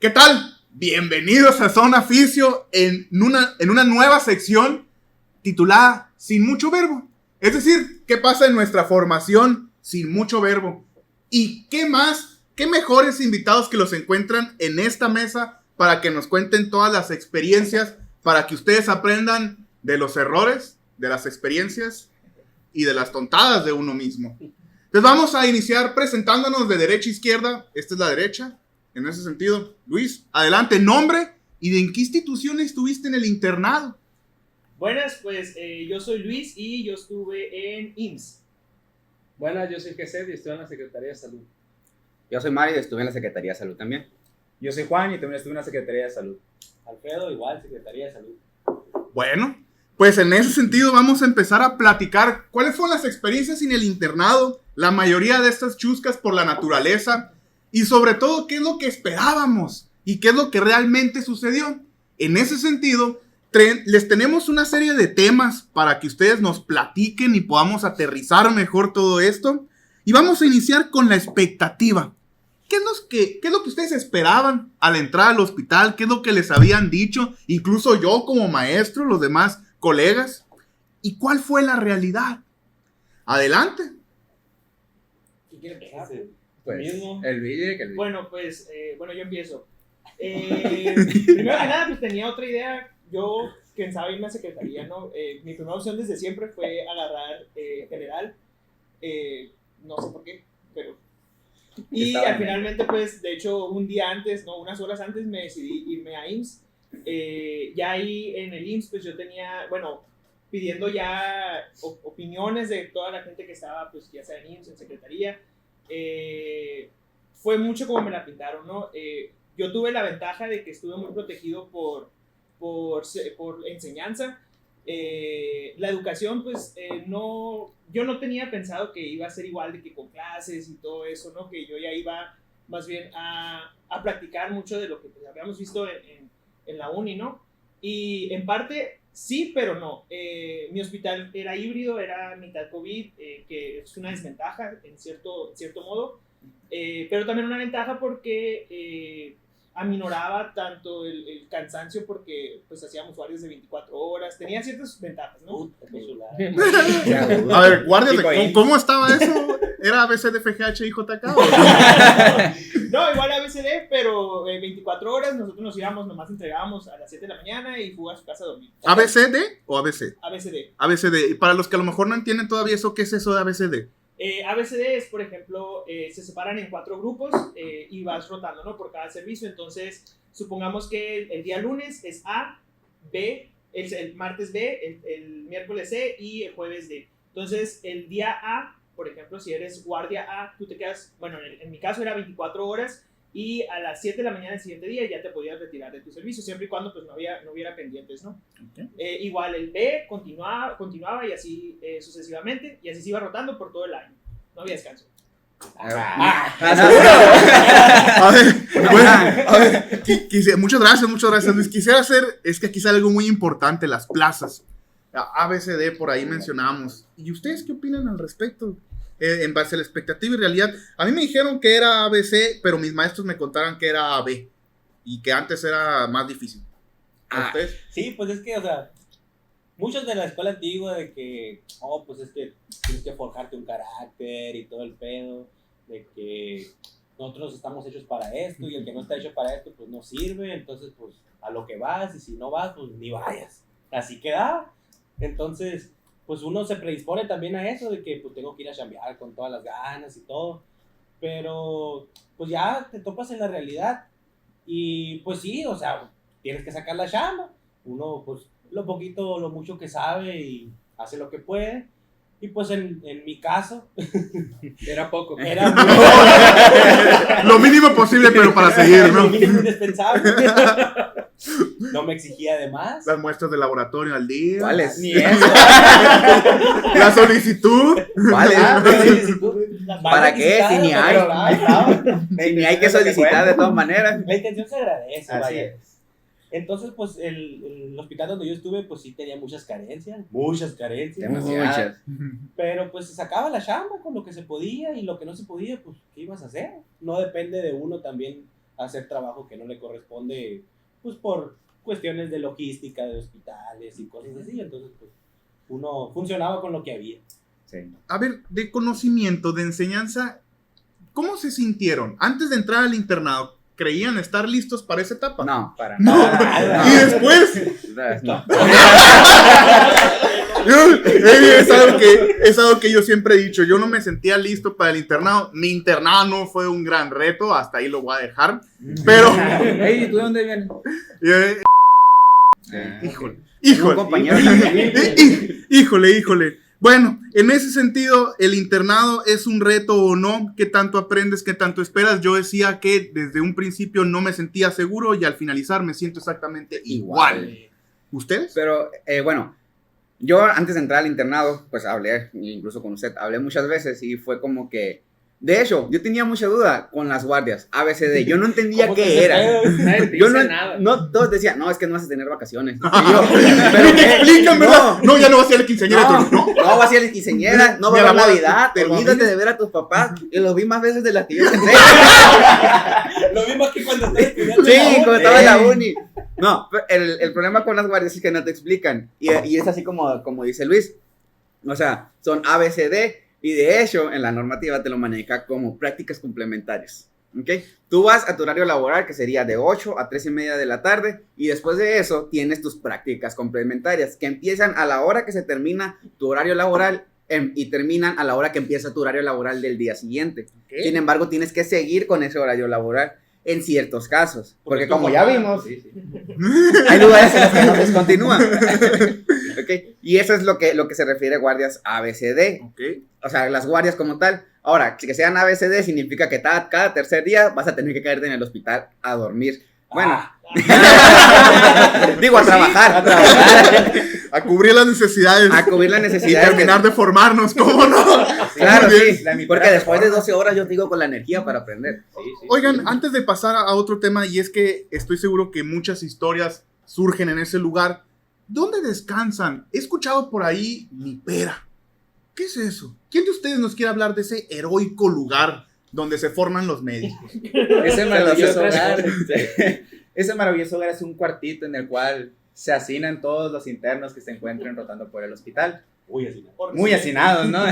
¿Qué tal? Bienvenidos a Zona Fisio en una nueva sección titulada Sin Mucho Verbo. Es decir, ¿qué pasa en nuestra formación sin mucho verbo? ¿Y qué más? ¿Qué mejores invitados que los encuentran en esta mesa para que nos cuenten todas las experiencias, para que ustedes aprendan de los errores, de las experiencias y de las tontadas de uno mismo? Entonces vamos a iniciar presentándonos de derecha a izquierda. Esta es la derecha. En ese sentido, Luis, adelante, nombre y de en qué institución estuviste en el internado. Buenas, pues yo soy Luis y yo estuve en IMSS. Buenas, yo soy Gesed y estuve en la Secretaría de Salud. Yo soy Mario y estuve en la Secretaría de Salud también. Yo soy Juan y también estuve en la Secretaría de Salud. Alfredo, igual, Secretaría de Salud. Bueno, pues en ese sentido vamos a empezar a platicar cuáles fueron las experiencias en el internado, la mayoría de estas chuscas por la naturaleza y sobre todo qué es lo que esperábamos y qué es lo que realmente sucedió. En ese sentido, les tenemos una serie de temas para que ustedes nos platiquen y podamos aterrizar mejor todo esto. Y vamos a iniciar con la expectativa. ¿Qué es lo que ustedes esperaban al entrar al hospital? ¿Qué es lo que les habían dicho? Incluso yo como maestro, los demás colegas. ¿Y cuál fue la realidad? Adelante. ¿Quién quiere empezar? Pues, Mismo. el Luis. Bueno, pues, yo empiezo. Primero que nada, pues tenía otra idea. Yo pensaba irme a secretaría, ¿no? Mi primera opción desde siempre fue agarrar general. No sé por qué, pero... Y finalmente, pues, de hecho, un día antes, no, unas horas antes me decidí irme a IMSS. Ya ahí en el IMSS, pues yo tenía, bueno, pidiendo ya opiniones de toda la gente que estaba, pues, ya sea en IMSS, en secretaría. Fue mucho como me la pintaron, ¿no? Yo tuve la ventaja de que estuve muy protegido por enseñanza. La educación, pues, yo no tenía pensado que iba a ser igual de que con clases y todo eso, ¿no? Que yo ya iba más bien a practicar mucho de lo que pues, habíamos visto en la uni, ¿no? Y en parte sí, pero no. Mi hospital era híbrido, era mitad COVID, que es una desventaja en cierto modo, pero también una ventaja porque aminoraba tanto el cansancio porque pues hacíamos guardias de 24 horas, tenía ciertas ventajas, ¿no? A ver, guardias, ¿cómo estaba eso? ¿Era ABCD, FGH y JK? No, igual ABCD, pero 24 horas, nosotros nos íbamos, nomás entregábamos a las 7 de la mañana y fuga a su casa a dormir. ¿ABCD o ABC? ABCD. ABCD. Y para los que a lo mejor no entienden todavía eso, ¿qué es eso de ABCD? ABCD es, por ejemplo, se separan en 4 grupos y vas rotando, ¿no? Por cada servicio. Entonces, supongamos que el día lunes es A, B, el martes B, el miércoles C y el jueves D. Entonces, el día A, por ejemplo, si eres guardia A, tú te quedas, bueno, en mi caso era 24 horas y a las 7 de la mañana del siguiente día ya te podías retirar de tu servicio, siempre y cuando pues, no hubiera pendientes, ¿no? Okay. Igual el B continuaba y así sucesivamente, y así se iba rotando por todo el año. No había descanso. Muchas gracias, Luis. Quisiera hacer, es que aquí sale algo muy importante, las plazas. ABCD, por ahí mencionamos. ¿Y ustedes qué opinan al respecto? En base a la expectativa y realidad. A mí me dijeron que era ABC, pero mis maestros me contaron que era AB. Y que antes era más difícil. ¿Ustedes? Sí, pues es que, o sea, muchos de la escuela antigua de que, pues es que tienes que forjarte un carácter y todo el pedo, de que nosotros estamos hechos para esto y el que no está hecho para esto, pues no sirve, entonces, pues a lo que vas y si no vas, pues ni vayas. Así queda. Entonces, pues uno se predispone también a eso, de que pues tengo que ir a chambear con todas las ganas y todo, pero pues ya te topas en la realidad y pues sí, o sea, tienes que sacar la chamba, uno pues lo poquito, lo mucho que sabe y hace lo que puede, y pues en mi caso era poco, era muy... lo mínimo posible, pero para seguir, ¿no? Lo mínimo indispensable. No me exigía de más. Las muestras de laboratorio al día. ¿Cuáles? Ni eso. La solicitud. ¿Cuáles? ¿Para qué? Si ni hay. Si ni hay que solicitar de todas maneras. La intención se agradece, Así vaya. es. Entonces, pues, el hospital donde yo estuve, pues sí tenía muchas carencias. Muchas. Pero pues se sacaba la chamba con lo que se podía y lo que no se podía, pues, ¿qué ibas a hacer? No depende de uno también hacer trabajo que no le corresponde, pues por cuestiones de logística, de hospitales y cosas así. Entonces, pues uno funcionaba con lo que había. Sí. A ver, de conocimiento, de enseñanza, ¿cómo se sintieron antes de entrar al internado? ¿Creían estar listos para esa etapa? No, Para No. nada. Y después, no. es algo que yo siempre he dicho, yo no me sentía listo para el internado. Mi internado no fue un gran reto, hasta ahí lo voy a dejar. Pero, Ey, ¿tú de dónde vienes? híjole, Un compañero también. híjole. Bueno, en ese sentido, el internado es un reto o no. ¿Qué tanto aprendes? ¿Qué tanto esperas? Yo decía que desde un principio no me sentía seguro y al finalizar me siento exactamente igual. ¿Ustedes? Pero, bueno, yo antes de entrar al internado, pues hablé, incluso con usted, hablé muchas veces y fue como que, de hecho, yo tenía mucha duda con las guardias, ABCD, yo no entendía ¿Cómo que qué se era. pedo? Nadie te Yo dice no, nada. no, todos decían, no, es que no vas a tener vacaciones. Y yo, Pero te explican, ¿verdad? No, ya no va a ser el quinceañera. no va a ser la quinceañera, no va Ni a a haber la boda, Navidad, te lo olvídate olvidas. de ver a tus papás. Y los vi más veces de las que yo pensé. Lo mismo que cuando estás estudiando. Sí, en la cuando uni. estaba en la uni. No, el problema con las guardias es que no te explican. Y es así como dice Luis. O sea, son ABCD. Y de hecho, en la normativa te lo maneja como prácticas complementarias. ¿Ok? Tú vas a tu horario laboral, que sería de 8 a 3:30 de la tarde. Y después de eso, tienes tus prácticas complementarias, que empiezan a la hora que se termina tu horario laboral y terminan a la hora que empieza tu horario laboral del día siguiente. Sin embargo, tienes que seguir con ese horario laboral en ciertos casos. Porque como ya vimos, Sí, sí. hay lugares en los que no se continúan. ¿Okay? Y eso es lo que se refiere a guardias ABCD. Ok. O sea, las guardias como tal. Ahora, que sean ABCD significa que cada tercer día vas a tener que caerte en el hospital a dormir. Bueno, digo, a trabajar. A cubrir las necesidades. A cubrir las Y necesidades. terminar de formarnos, ¿cómo no? Claro, Muy bien. sí. La mitad Porque de después de forma. 12 horas yo digo con la energía para aprender. Sí, sí. Oigan, antes de pasar a otro tema, y es que estoy seguro que muchas historias surgen en ese lugar. ¿Dónde descansan? He escuchado por ahí mi pera. ¿Qué es eso? ¿Quién de ustedes nos quiere hablar de ese heroico lugar donde se forman los médicos? Ese maravilloso otras hogar. cosas. Ese maravilloso hogar es un cuartito en el cual se hacinan todos los internos que se encuentren rotando por el hospital. Uy, así. Muy hacinados, ¿no?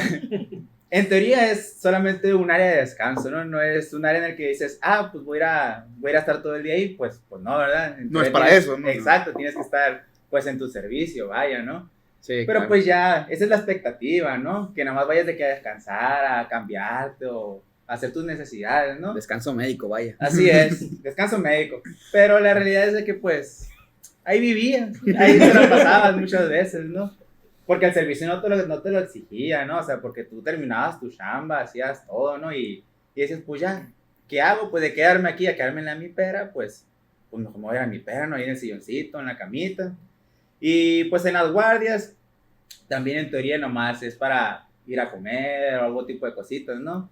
En teoría es solamente un área de descanso, ¿no? No es un área en el que dices, pues voy a ir a estar todo el día ahí. Pues no, ¿verdad? No es para eso, ¿no? Exacto, tienes que estar pues en tu servicio, vaya, ¿no? Sí, Pero claro. pues ya, esa es la expectativa, ¿no? Que nada más vayas de que a descansar, a cambiarte o a hacer tus necesidades, ¿no? Descanso médico, vaya. Así es, descanso médico. Pero la realidad es de que pues ahí vivías, ahí te la pasabas muchas veces, ¿no? Porque el servicio no te lo exigía, ¿no? O sea, porque tú terminabas tu chamba, hacías todo, ¿no? Y dices, pues ya, ¿qué hago? Pues de quedarme aquí, a quedarme en la mi pera, pues mejor me voy a mi pera, ¿no? Ahí en el silloncito, en la camita. Y pues en las guardias, también en teoría nomás es para ir a comer o algún tipo de cositas, ¿no?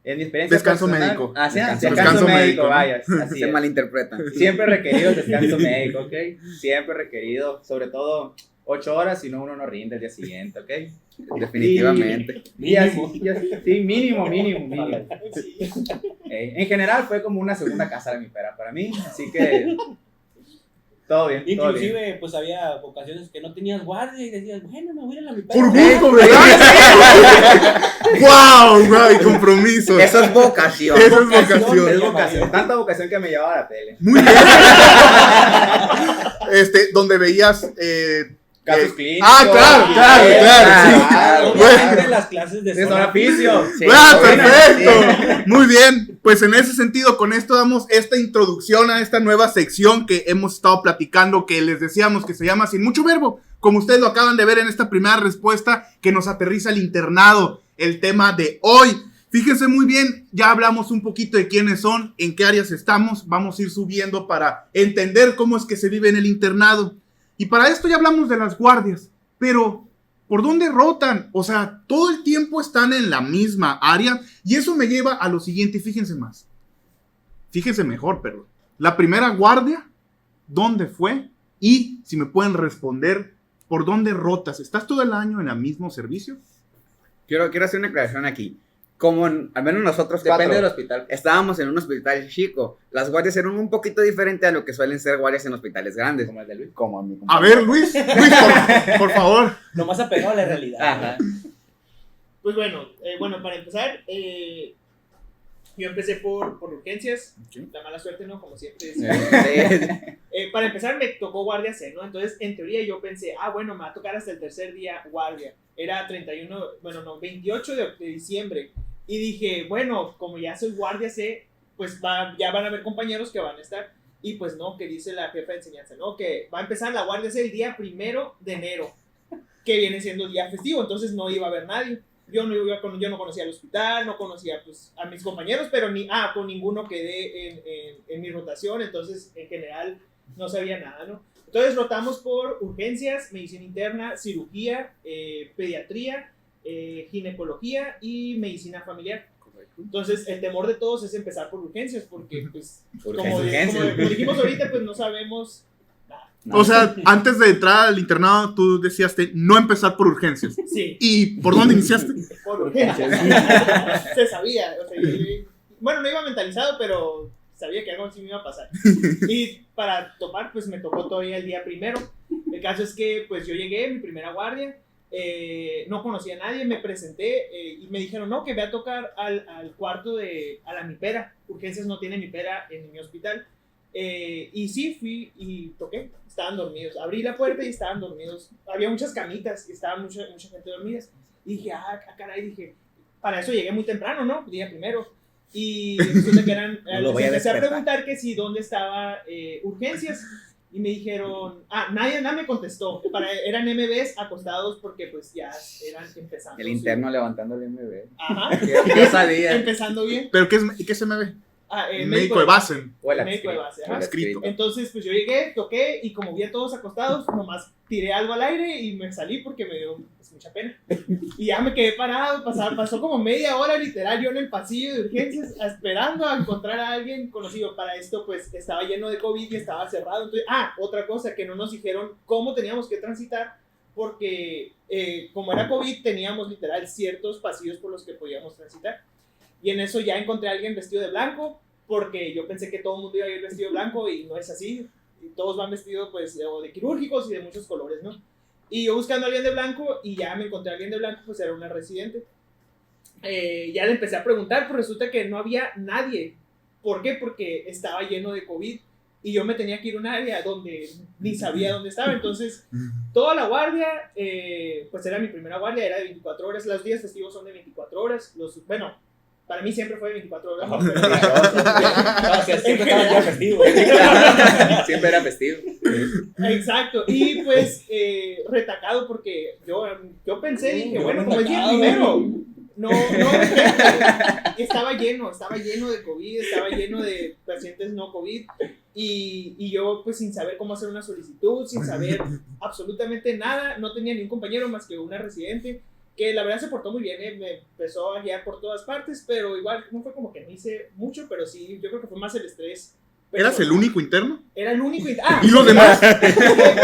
En mi experiencia Descanso personal- médico. Así es, Descanso descanso médico, médico, ¿no? vaya, así Se es. malinterpretan. Siempre requerido el descanso médico, ¿ok? Siempre requerido, sobre todo 8 horas, si no uno no rinde el día siguiente, ¿ok? Definitivamente. Y así, sí, mínimo. En general fue como una segunda casa de mi pera para mí, así que todo bien, todo bien. Inclusive, pues había ocasiones que no tenías guardia y decías, bueno, me voy a ir a mi Por perro. gusto, ¿verdad? ¡Wow! ¡Y compromiso! Eso es vocación. Eso es vocación. Es vocación, tanta vocación que me llevaba a la tele. Muy bien. Donde veías. Casos clínicos. Claro, sí. claro, Bueno. De las clases de De zona zona oficio. Sí, Perfecto. Muy bien. Pues en ese sentido, con esto damos esta introducción a esta nueva sección que hemos estado platicando, que les decíamos que se llama Sin Mucho Verbo. Como ustedes lo acaban de ver en esta primera respuesta, que nos aterriza el internado, el tema de hoy. Fíjense muy bien, ya hablamos un poquito de quiénes son, en qué áreas estamos, vamos a ir subiendo para entender cómo es que se vive en el internado. Y para esto ya hablamos de las guardias, pero ¿por dónde rotan? O sea, todo el tiempo están en la misma área y eso me lleva a lo siguiente, fíjense más. Fíjense mejor, perdón. La primera guardia, ¿dónde fue? Y si me pueden responder, ¿por dónde rotas? ¿Estás todo el año en el mismo servicio? Quiero hacer una aclaración aquí. como al menos nosotros Depende cuatro del hospital. estábamos en un hospital chico, las guardias eran un poquito diferentes a lo que suelen ser guardias en hospitales grandes. Como el de Luis. Como mi A ver, Luis, por favor. Lo más apegado a la realidad. Ajá. Pues bueno, para empezar, yo empecé por urgencias. La mala suerte, ¿no? Como siempre. Para empezar, me tocó guardia C, ¿no? Entonces, en teoría, yo pensé, bueno, me va a tocar hasta el tercer día guardia. Era 28 de diciembre. Y dije, bueno, como ya soy guardia C, pues ya van a haber compañeros que van a estar. Y pues no, que dice la jefa de enseñanza, ¿no? Que va a empezar la guardia C el día 1 de enero, que viene siendo el día festivo, entonces no iba a haber nadie. Yo no conocía el hospital, no conocía pues, a mis compañeros, pero con ninguno quedé en mi rotación, entonces en general no sabía nada, ¿no? Entonces rotamos por urgencias, medicina interna, cirugía, pediatría, ginecología y medicina familiar. Entonces el temor de todos es empezar por urgencias, porque pues, como dijimos ahorita, pues no sabemos nada. O sea, antes de entrar al internado, tú decías no empezar por urgencias. Sí. ¿Y por dónde iniciaste? Por urgencias. Se sabía. O sea, bueno, no iba mentalizado, pero sabía que algo así me iba a pasar. Y para tomar, pues me tocó todavía el día 1. El caso es que, pues yo llegué, mi primera guardia, no conocía a nadie, me presenté y me dijeron, no, que voy a tocar al cuarto a la mipera. Urgencias no tiene mipera en mi hospital. Y sí, fui y toqué, estaban dormidos. Abrí la puerta y estaban dormidos. Había muchas camitas y estaba mucha gente dormida. Y dije, caray, para eso llegué muy temprano, ¿no? Día 1. Y resulta que empecé a preguntar que si dónde estaba urgencias. Y me dijeron, nadie me contestó. Eran MBs acostados porque pues ya eran empezando. El interno levantando el MB. Ajá. Yo sabía. Empezando bien. ¿Pero qué se me ve? Médico de base. O el médico de base. O el Escrito. Entonces, pues yo llegué, toqué y como vi a todos acostados, nomás tiré algo al aire y me salí porque me dio pues, mucha pena. Y ya me quedé parado, pasó como media hora literal yo en el pasillo de urgencias esperando a encontrar a alguien conocido. Para esto, pues estaba lleno de COVID y estaba cerrado. Entonces, otra cosa que no nos dijeron cómo teníamos que transitar porque como era COVID teníamos literal ciertos pasillos por los que podíamos transitar. Y en eso ya encontré a alguien vestido de blanco, porque yo pensé que todo el mundo iba a ir vestido de blanco y no es así. Y todos van vestidos pues de quirúrgicos y de muchos colores, ¿no? Y yo buscando a alguien de blanco y ya me encontré a alguien de blanco, pues era una residente. Ya le empecé a preguntar, pero resulta que no había nadie. ¿Por qué? Porque estaba lleno de COVID y yo me tenía que ir a un área donde ni sabía dónde estaba. Entonces, toda la guardia, pues era mi primera guardia, era de 24 horas. Los días festivos son de 24 horas. Para mí siempre fue de 24 horas. No, siempre estaba ya festivo. Siempre era festivo. Exacto. Y pues retacado porque yo pensé, dije, bueno, como es día 1, no, estaba lleno de COVID, estaba lleno de pacientes no COVID y yo pues sin saber cómo hacer una solicitud, sin saber absolutamente nada, no tenía ni un compañero más que una residente que la verdad se portó muy bien, me empezó a guiar por todas partes, pero igual no fue como que no hice mucho, pero sí, yo creo que fue más el estrés. ¿Eras el único interno? Era el único ¿Y los demás?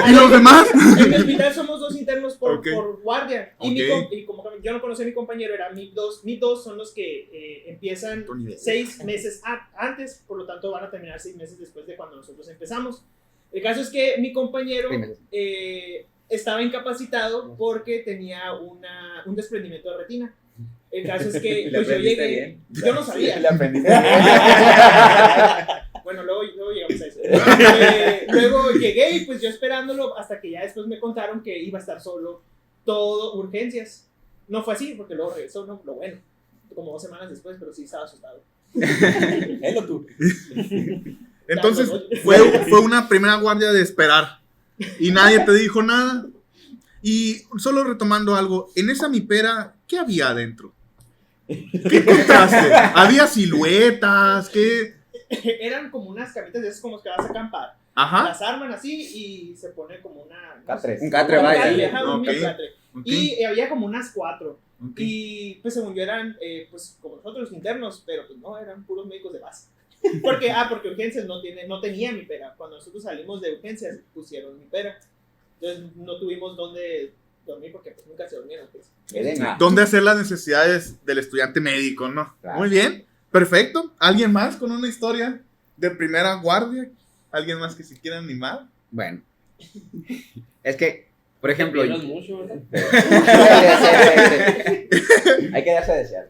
¿Y los demás? En mi hospital somos 2 internos por guardia. Okay. Y como yo no conocí a mi compañero, era mis dos son los que empiezan 6 meses antes, por lo tanto van a terminar 6 meses después de cuando nosotros empezamos. El caso es que mi compañero estaba incapacitado porque tenía un desprendimiento de retina. El caso es que pues, yo llegué, yo no sabía. Le aprendiste. Bueno, luego llegamos a eso. Luego llegué y pues yo esperándolo hasta que ya después me contaron que iba a estar solo todo urgencias. No fue así porque luego regresó, no, lo bueno, como 2 semanas después, pero sí estaba asustado. Él o tú. Entonces fue una primera guardia de esperar y nadie te dijo nada. Y solo retomando algo, en esa mipera, ¿qué había adentro? ¿Qué encontraste? ¿Había siluetas? ¿Qué? Eran como unas camitas de esas como que vas a acampar. Ajá. Las arman así y se pone como una... Catre. No Un catre, vaya. Un catre. Okay. Y había como unas 4. Okay. Y pues según yo eran pues como nosotros los internos, pero pues no, eran puros médicos de base. Porque urgencias no tenía mi pera. Cuando nosotros salimos de urgencias pusieron mi pera. Entonces no tuvimos dónde dormir porque pues, nunca se durmieron. Pues. ¿Dónde hacer las necesidades del estudiante médico, no? Claro. Muy bien, perfecto. ¿Alguien más con una historia de primera guardia? ¿Alguien más que se quiera animar? Bueno, es que, por ejemplo, Vieron mucho, ¿verdad? hay que darse a desear.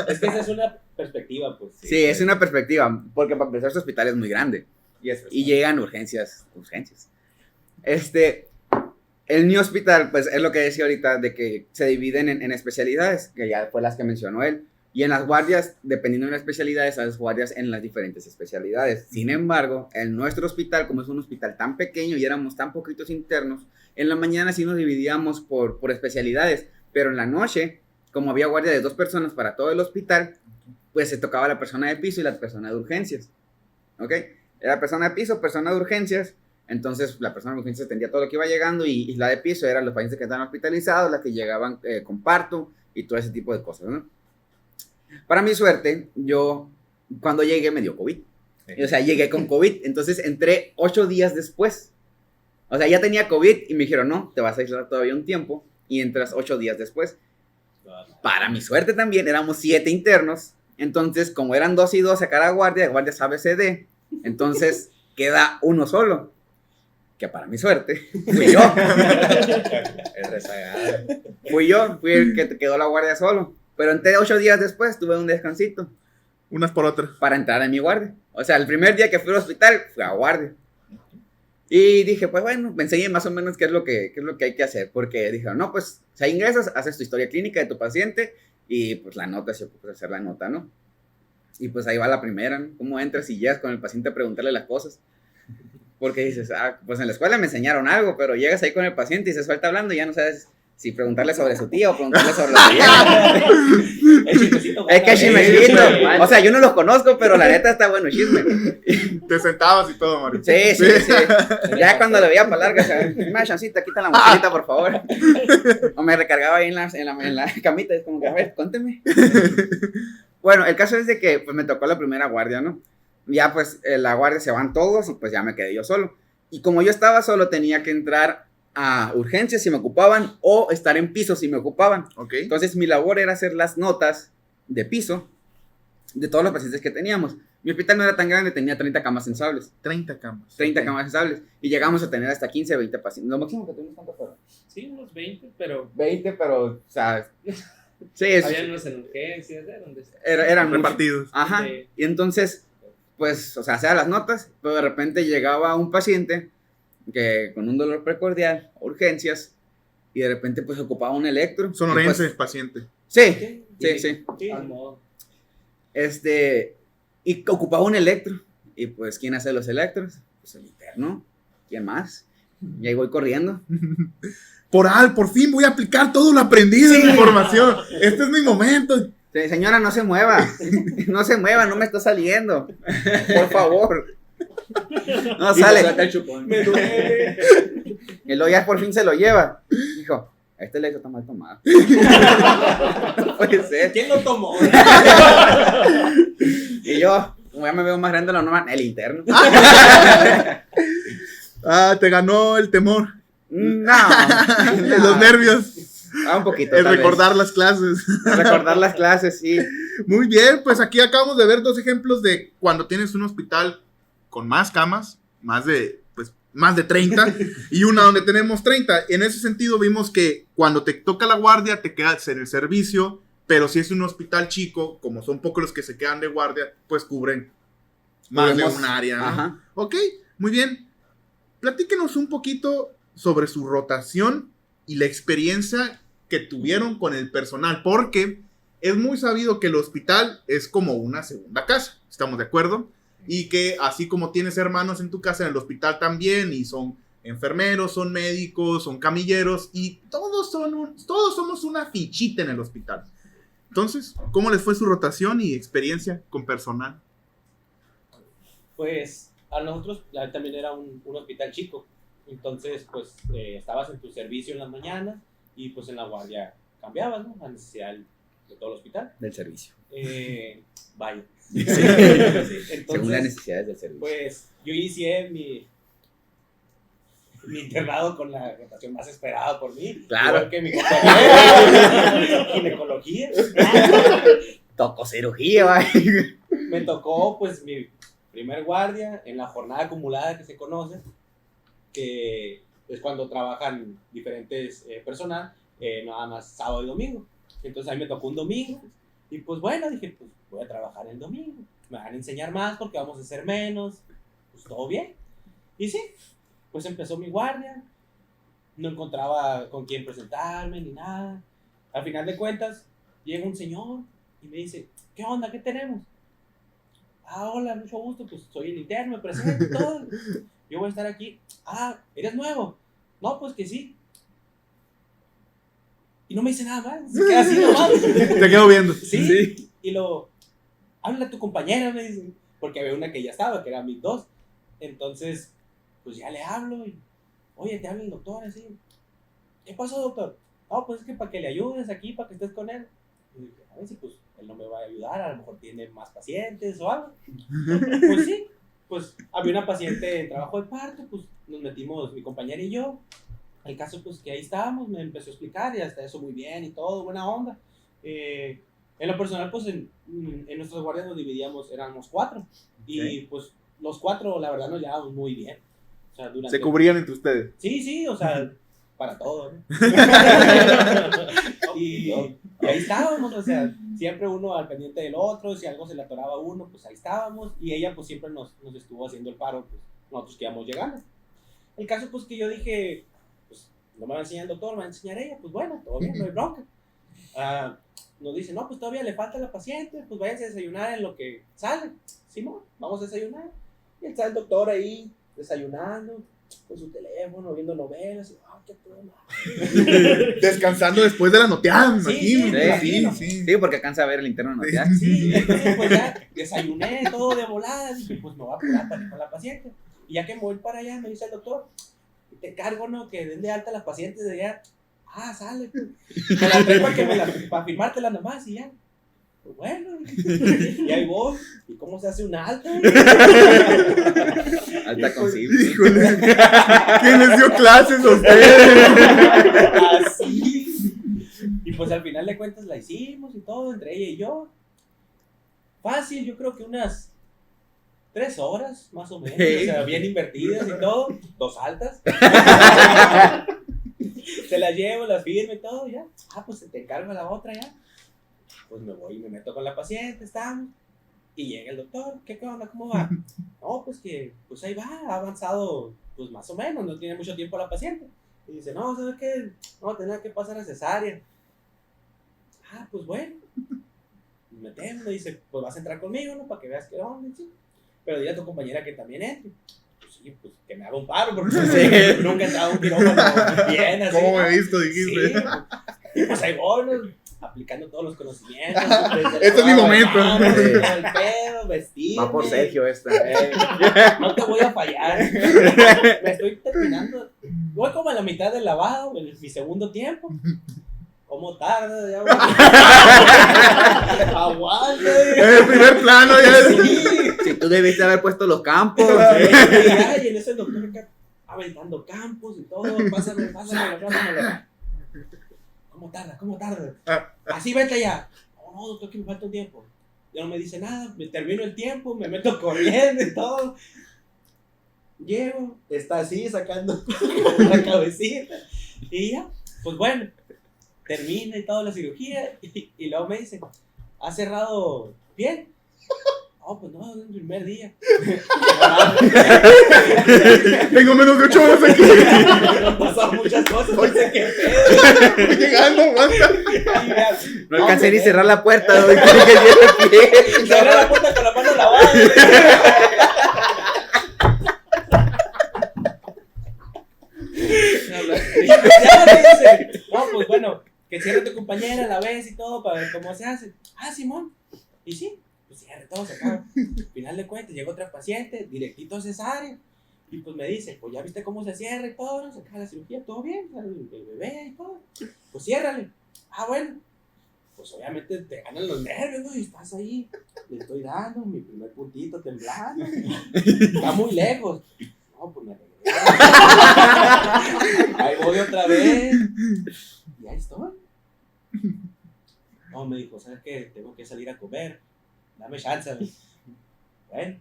Es que esa es una perspectiva, pues. Sí, es una perspectiva, porque para empezar, este hospital es muy grande y llegan urgencias. El mi hospital, pues es lo que decía ahorita, de que se dividen en especialidades, que ya fue las que mencionó él, y en las guardias, dependiendo de las especialidades, hay guardias en las diferentes especialidades. Sin embargo, en nuestro hospital, como es un hospital tan pequeño y éramos tan poquitos internos, en la mañana sí nos dividíamos por especialidades, pero en la noche, como había guardia de 2 personas para todo el hospital, pues se tocaba la persona de piso y la persona de urgencias, ¿ok? Era persona de piso, persona de urgencias, entonces la persona de urgencias atendía todo lo que iba llegando y la de piso eran los pacientes que estaban hospitalizados, las que llegaban con parto y todo ese tipo de cosas, ¿no? Para mi suerte, yo cuando llegué me dio COVID. O sea, llegué con COVID, entonces entré 8 días después. O sea, ya tenía COVID y me dijeron, no, te vas a aislar todavía un tiempo y entras 8 días después. Para mi suerte también, éramos 7 internos. Entonces, como eran 2 y 2 a cada guardia, guardias ABCD, entonces queda uno solo. Que para mi suerte, fui yo. Es rezagado. Fui el que quedó la guardia solo. Pero entré 8 días después, tuve un descansito Unas por otras. para entrar en mi guardia. O sea, el primer día que fui al hospital, fui a guardia. Y dije, pues bueno, me enseñé más o menos qué es lo que hay que hacer. Porque dijeron, no, pues, si ingresas, haces tu historia clínica de tu paciente y pues la nota, se ocupa de hacer la nota, ¿no? Y pues ahí va la primera, ¿no? ¿Cómo entras y llegas con el paciente a preguntarle las cosas? Porque dices, pues en la escuela me enseñaron algo, pero llegas ahí con el paciente y se suelta hablando y ya no sabes si preguntarle sobre su tía o preguntarle sobre la tía. El chismecito. Es que chismecito. O sea, yo no los conozco, pero la neta está bueno el chisme. Te sentabas y todo, Mario. Sí. Ya cuando le veía para larga, o sea, una chancita, quita la mochilita, por favor. O me recargaba ahí en la camita, es como que, a ver, cuénteme. Bueno, el caso es de que pues me tocó la primera guardia, ¿no? Ya pues la guardia se van todos y pues ya me quedé yo solo. Y como yo estaba solo, tenía que entrar a urgencias si me ocupaban o estar en piso si me ocupaban. Ok. Entonces mi labor era hacer las notas de piso de todos los pacientes que teníamos. Mi hospital no era tan grande, tenía 30 camas sensables. 30 camas. 30 camas sensables. Y llegamos a tener hasta 15, 20 pacientes. Lo máximo que tuvimos, ¿cuánto fueron? Sí, unos 20, pero 20, pero, o sea, sí, es, había unos en urgencias, ¿de dónde está? eran muchos. Repartidos. Ajá. Sí. Y entonces, pues, o sea, hacía las notas, pero de repente llegaba un paciente que con un dolor precordial, urgencias, y de repente pues ocupaba un electro. Sonorense, Y, pues, paciente. sí. Al modo. Y ocupaba un electro. Y pues, ¿quién hace los electros? Pues el interno. ¿Quién más? Y ahí voy corriendo. Por fin voy a aplicar todo lo aprendido en mi formación. Este es mi momento. Sí, señora, no se mueva. No se mueva, no me está saliendo. Por favor. No Y sale. suelta el chupón. Me duele. Y luego ya por fin se lo lleva. Dijo, este electro está mal tomado. No puede ser. ¿Quién lo tomó? Y yo, como ya me veo más grande de lo normal, el interno. Te ganó el temor. No. Los nervios. Un poquito. El tal vez. recordar las clases. Recordar las clases, sí. Muy bien, pues aquí acabamos de ver 2 ejemplos de cuando tienes un hospital con más camas, más de 30, y una donde tenemos 30. En ese sentido vimos que cuando te toca la guardia te quedas en el servicio, pero si es un hospital chico, como son pocos los que se quedan de guardia, pues cubren más de un área, ¿no? Ajá. Ok, muy bien. Platíquenos un poquito sobre su rotación y la experiencia que tuvieron con el personal, porque es muy sabido que el hospital es como una segunda casa, ¿estamos de acuerdo? Y que así como tienes hermanos en tu casa, en el hospital también, y son enfermeros, son médicos, son camilleros, y todos somos una fichita en el hospital. Entonces, ¿cómo les fue su rotación y experiencia con personal? Pues a nosotros también era un hospital chico. Entonces, pues estabas en tu servicio en las mañanas y pues en la guardia cambiabas, ¿no? A necesidad de todo el hospital. Del servicio. Vaya. Sí. Entonces, Según las necesidades del servicio. pues yo inicié mi internado con la rotación más esperada por mí. Claro. Igual que mi compañero. Ginecología. Tocó cirugía, va. Me tocó, pues, mi primer guardia en la jornada acumulada que se conoce, que es cuando trabajan diferentes personal, nada más sábado y domingo. Entonces, a mí me tocó un domingo. Y, pues, bueno, dije, pues, voy a trabajar el domingo. Me van a enseñar más porque vamos a hacer menos. Pues, todo bien. Y sí, pues empezó mi guardia, no encontraba con quién presentarme ni nada. Al final de cuentas, llega un señor y me dice, ¿qué onda? ¿Qué tenemos? Ah, hola, mucho gusto, pues soy el interno, me presento y todo. Yo voy a estar aquí. Ah, ¿eres nuevo? No, pues que sí. Y no me dice nada más, se queda así nomás. Te quedo viendo. Sí. Y habla a tu compañera, me dice, porque había una que ya estaba, que era mis dos. Entonces, pues ya le hablo y, oye, te habla el doctor, así. ¿Qué pasó, doctor? No, pues es que para que le ayudes aquí, para que estés con él. Y dije, a ver si pues él no me va a ayudar, a lo mejor tiene más pacientes o algo. Pues sí, pues había una paciente en trabajo de parto, pues nos metimos mi compañera y yo. El caso, pues que ahí estábamos, me empezó a explicar y hasta eso muy bien y todo, buena onda. En lo personal, pues en nuestras guardias nos dividíamos, éramos 4. Y pues los 4, la verdad, nos llevábamos muy bien. O sea, durante... Se cubrían entre ustedes. Sí, o sea, para todo, ¿no? y ahí estábamos, o sea, siempre uno al pendiente del otro, si algo se le atoraba a uno, pues ahí estábamos. Y ella, pues siempre nos estuvo haciendo el paro, pues nosotros que íbamos llegando. El caso, pues que yo dije, pues no me va a enseñar el doctor, me va a enseñar ella, pues bueno, todo bien, no hay bronca. Nos dice, no, pues todavía le falta a la paciente, pues váyanse a desayunar en lo que sale. Simón, vamos a desayunar. Y está el doctor ahí, desayunando, con su teléfono, viendo novelas, y, qué problema. Descansando después de la noteada, me Sí, imagino. sí, Sí, porque alcanza a ver el interno no ya. Sí, entonces pues ya desayuné todo de volada, dije, pues me voy a apurar para ir con la paciente. Y ya que me voy para allá, me dice el doctor, te cargo, ¿no? Que den de alta a las pacientes de allá. Ah, sale, pues. Me la traigo para firmártela nomás y ya. Pues bueno, y ahí voy. ¿Y cómo se hace una alta? Alta con sí. Híjole. ¿Quién les dio clases a ustedes? Así. Y pues al final de cuentas la hicimos y todo, entre ella y yo. Fácil, yo creo que unas 3 horas, más o menos. O sea, bien invertidas y todo. 2 altas. Se las llevo, las firmo y todo, ya. Pues se te encarga la otra ya. Pues me voy y me meto con la paciente, estamos. Y llega el doctor, ¿qué onda? ¿Cómo va? No, pues que, pues ahí va, ha avanzado, pues más o menos, no tiene mucho tiempo la paciente. Y dice, no, ¿sabes qué? No, tenía que pasar a cesárea. Pues bueno. Metemos, me dice, pues vas a entrar conmigo, ¿no? Para que veas qué onda, sí. Pero dile a tu compañera que también entre. Pues sí, pues que me haga un paro, porque nunca he entrado a un quirófano bien así. ¿Cómo me ¿no? he visto? Dijiste. Sí, y pues ahí voy, ¿no? Aplicando todos los conocimientos. Este es mi momento. El pedo, vestido. Va por Sergio esta. No te voy a fallar. Me estoy terminando. Voy como a la mitad del lavado, en mi segundo tiempo. ¿Cómo tarda? Ya voy. Aguante. En el primer plano ya. Sí. Si tú debiste haber puesto los campos. Y en ese el doctor acá aventando campos y todo. Pásamelo. ¿Cómo tarda? Así vete ya. No, doctor, que me falta un tiempo. Ya no me dice nada, me termino el tiempo, me meto corriendo y todo. Llego, está así sacando la cabecita. Y ya, pues bueno, termina y toda la cirugía. Y luego me dice, ¿has cerrado bien? Pues no, es el primer día. Tengo menos de 8 horas aquí. Han pasado muchas cosas, no sé qué pedo. Voy llegando, aguanta. No alcancé ni cerrar la puerta. Doy que viene pie. Cerré la puerta con la mano lavada. Y ya me dice, pues bueno, que cierre tu compañera a la vez y todo para ver cómo se hace. Simón. Y sí, pues cierre, todo se acaba. Al final de cuentas, llega otra paciente, directito a cesárea. Y pues me dice, pues ya viste cómo se cierra y todo, ¿no? Se acaba la cirugía, todo bien, el bebé y todo. Pues ciérrale. Bueno. Pues obviamente te ganan los nervios, ¿no? Y estás ahí, le estoy dando mi primer puntito temblando. Está muy lejos. No, pues me regreso Ahí voy otra vez. Y ahí estoy. No, me dijo, ¿sabes qué? Tengo que salir a comer. Dame chance. Bueno,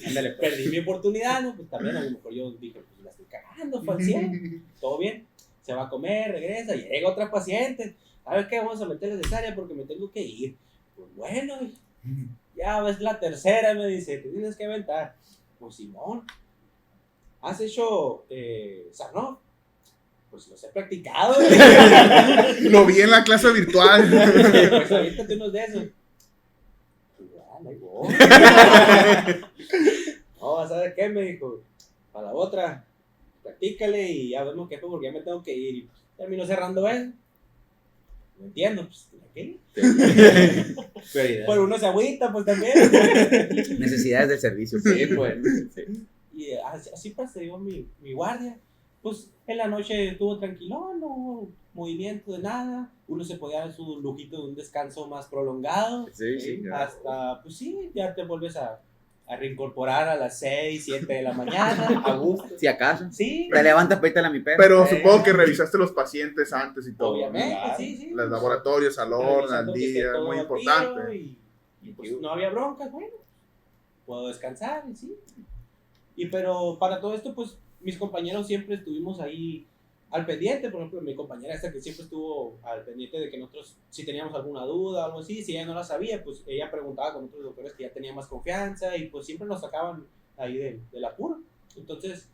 Ándale, pues. perdí mi oportunidad, ¿no? Pues también a lo mejor yo dije, pues la estoy cagando, fue al 100. Todo bien. Se va a comer, regresa, llega otra paciente. ¿Sabes qué? Vamos a meterle cesárea porque me tengo que ir. Pues bueno, ya ves la tercera, me dice, te tienes que aventar. Pues Simón, ¿has hecho Sarnoff? Pues los he practicado. Lo vi en la clase virtual. Pues aviéntate unos de esos. Pues ya, ahí voy. No, ¿sabes qué? Me dijo, para la otra, practícale y ya vemos qué fue porque ya me tengo que ir. Y terminó cerrando él. No entiendo, pues, ¿qué? Prioridad. Por uno se agüita, pues también. Necesidades del servicio. Sí, pues. Y así pasó mi guardia. Pues en la noche estuvo tranquilo, no movimiento de nada. Uno se podía dar su lujito de un descanso más prolongado. Sí, sí. Hasta, pues sí, ya te vuelves a reincorporar a las 6, 7 de la mañana, a gusto. Si acaso. Sí, Te levantas para irte a mi perra. Pero supongo que revisaste los pacientes antes y todo. obviamente, claro. sí. Los laboratorios, al orden, al Revisando que esté día, todo muy a importante. tiro y pues no había broncas, bueno, puedo descansar y sí. Y pero para todo esto, pues mis compañeros siempre estuvimos ahí al pendiente. Por ejemplo, mi compañera esta que siempre estuvo al pendiente de que nosotros, si teníamos alguna duda o algo así, si ella no la sabía, pues ella preguntaba con otros doctores que ya tenían más confianza y pues siempre nos sacaban ahí del apuro. Entonces,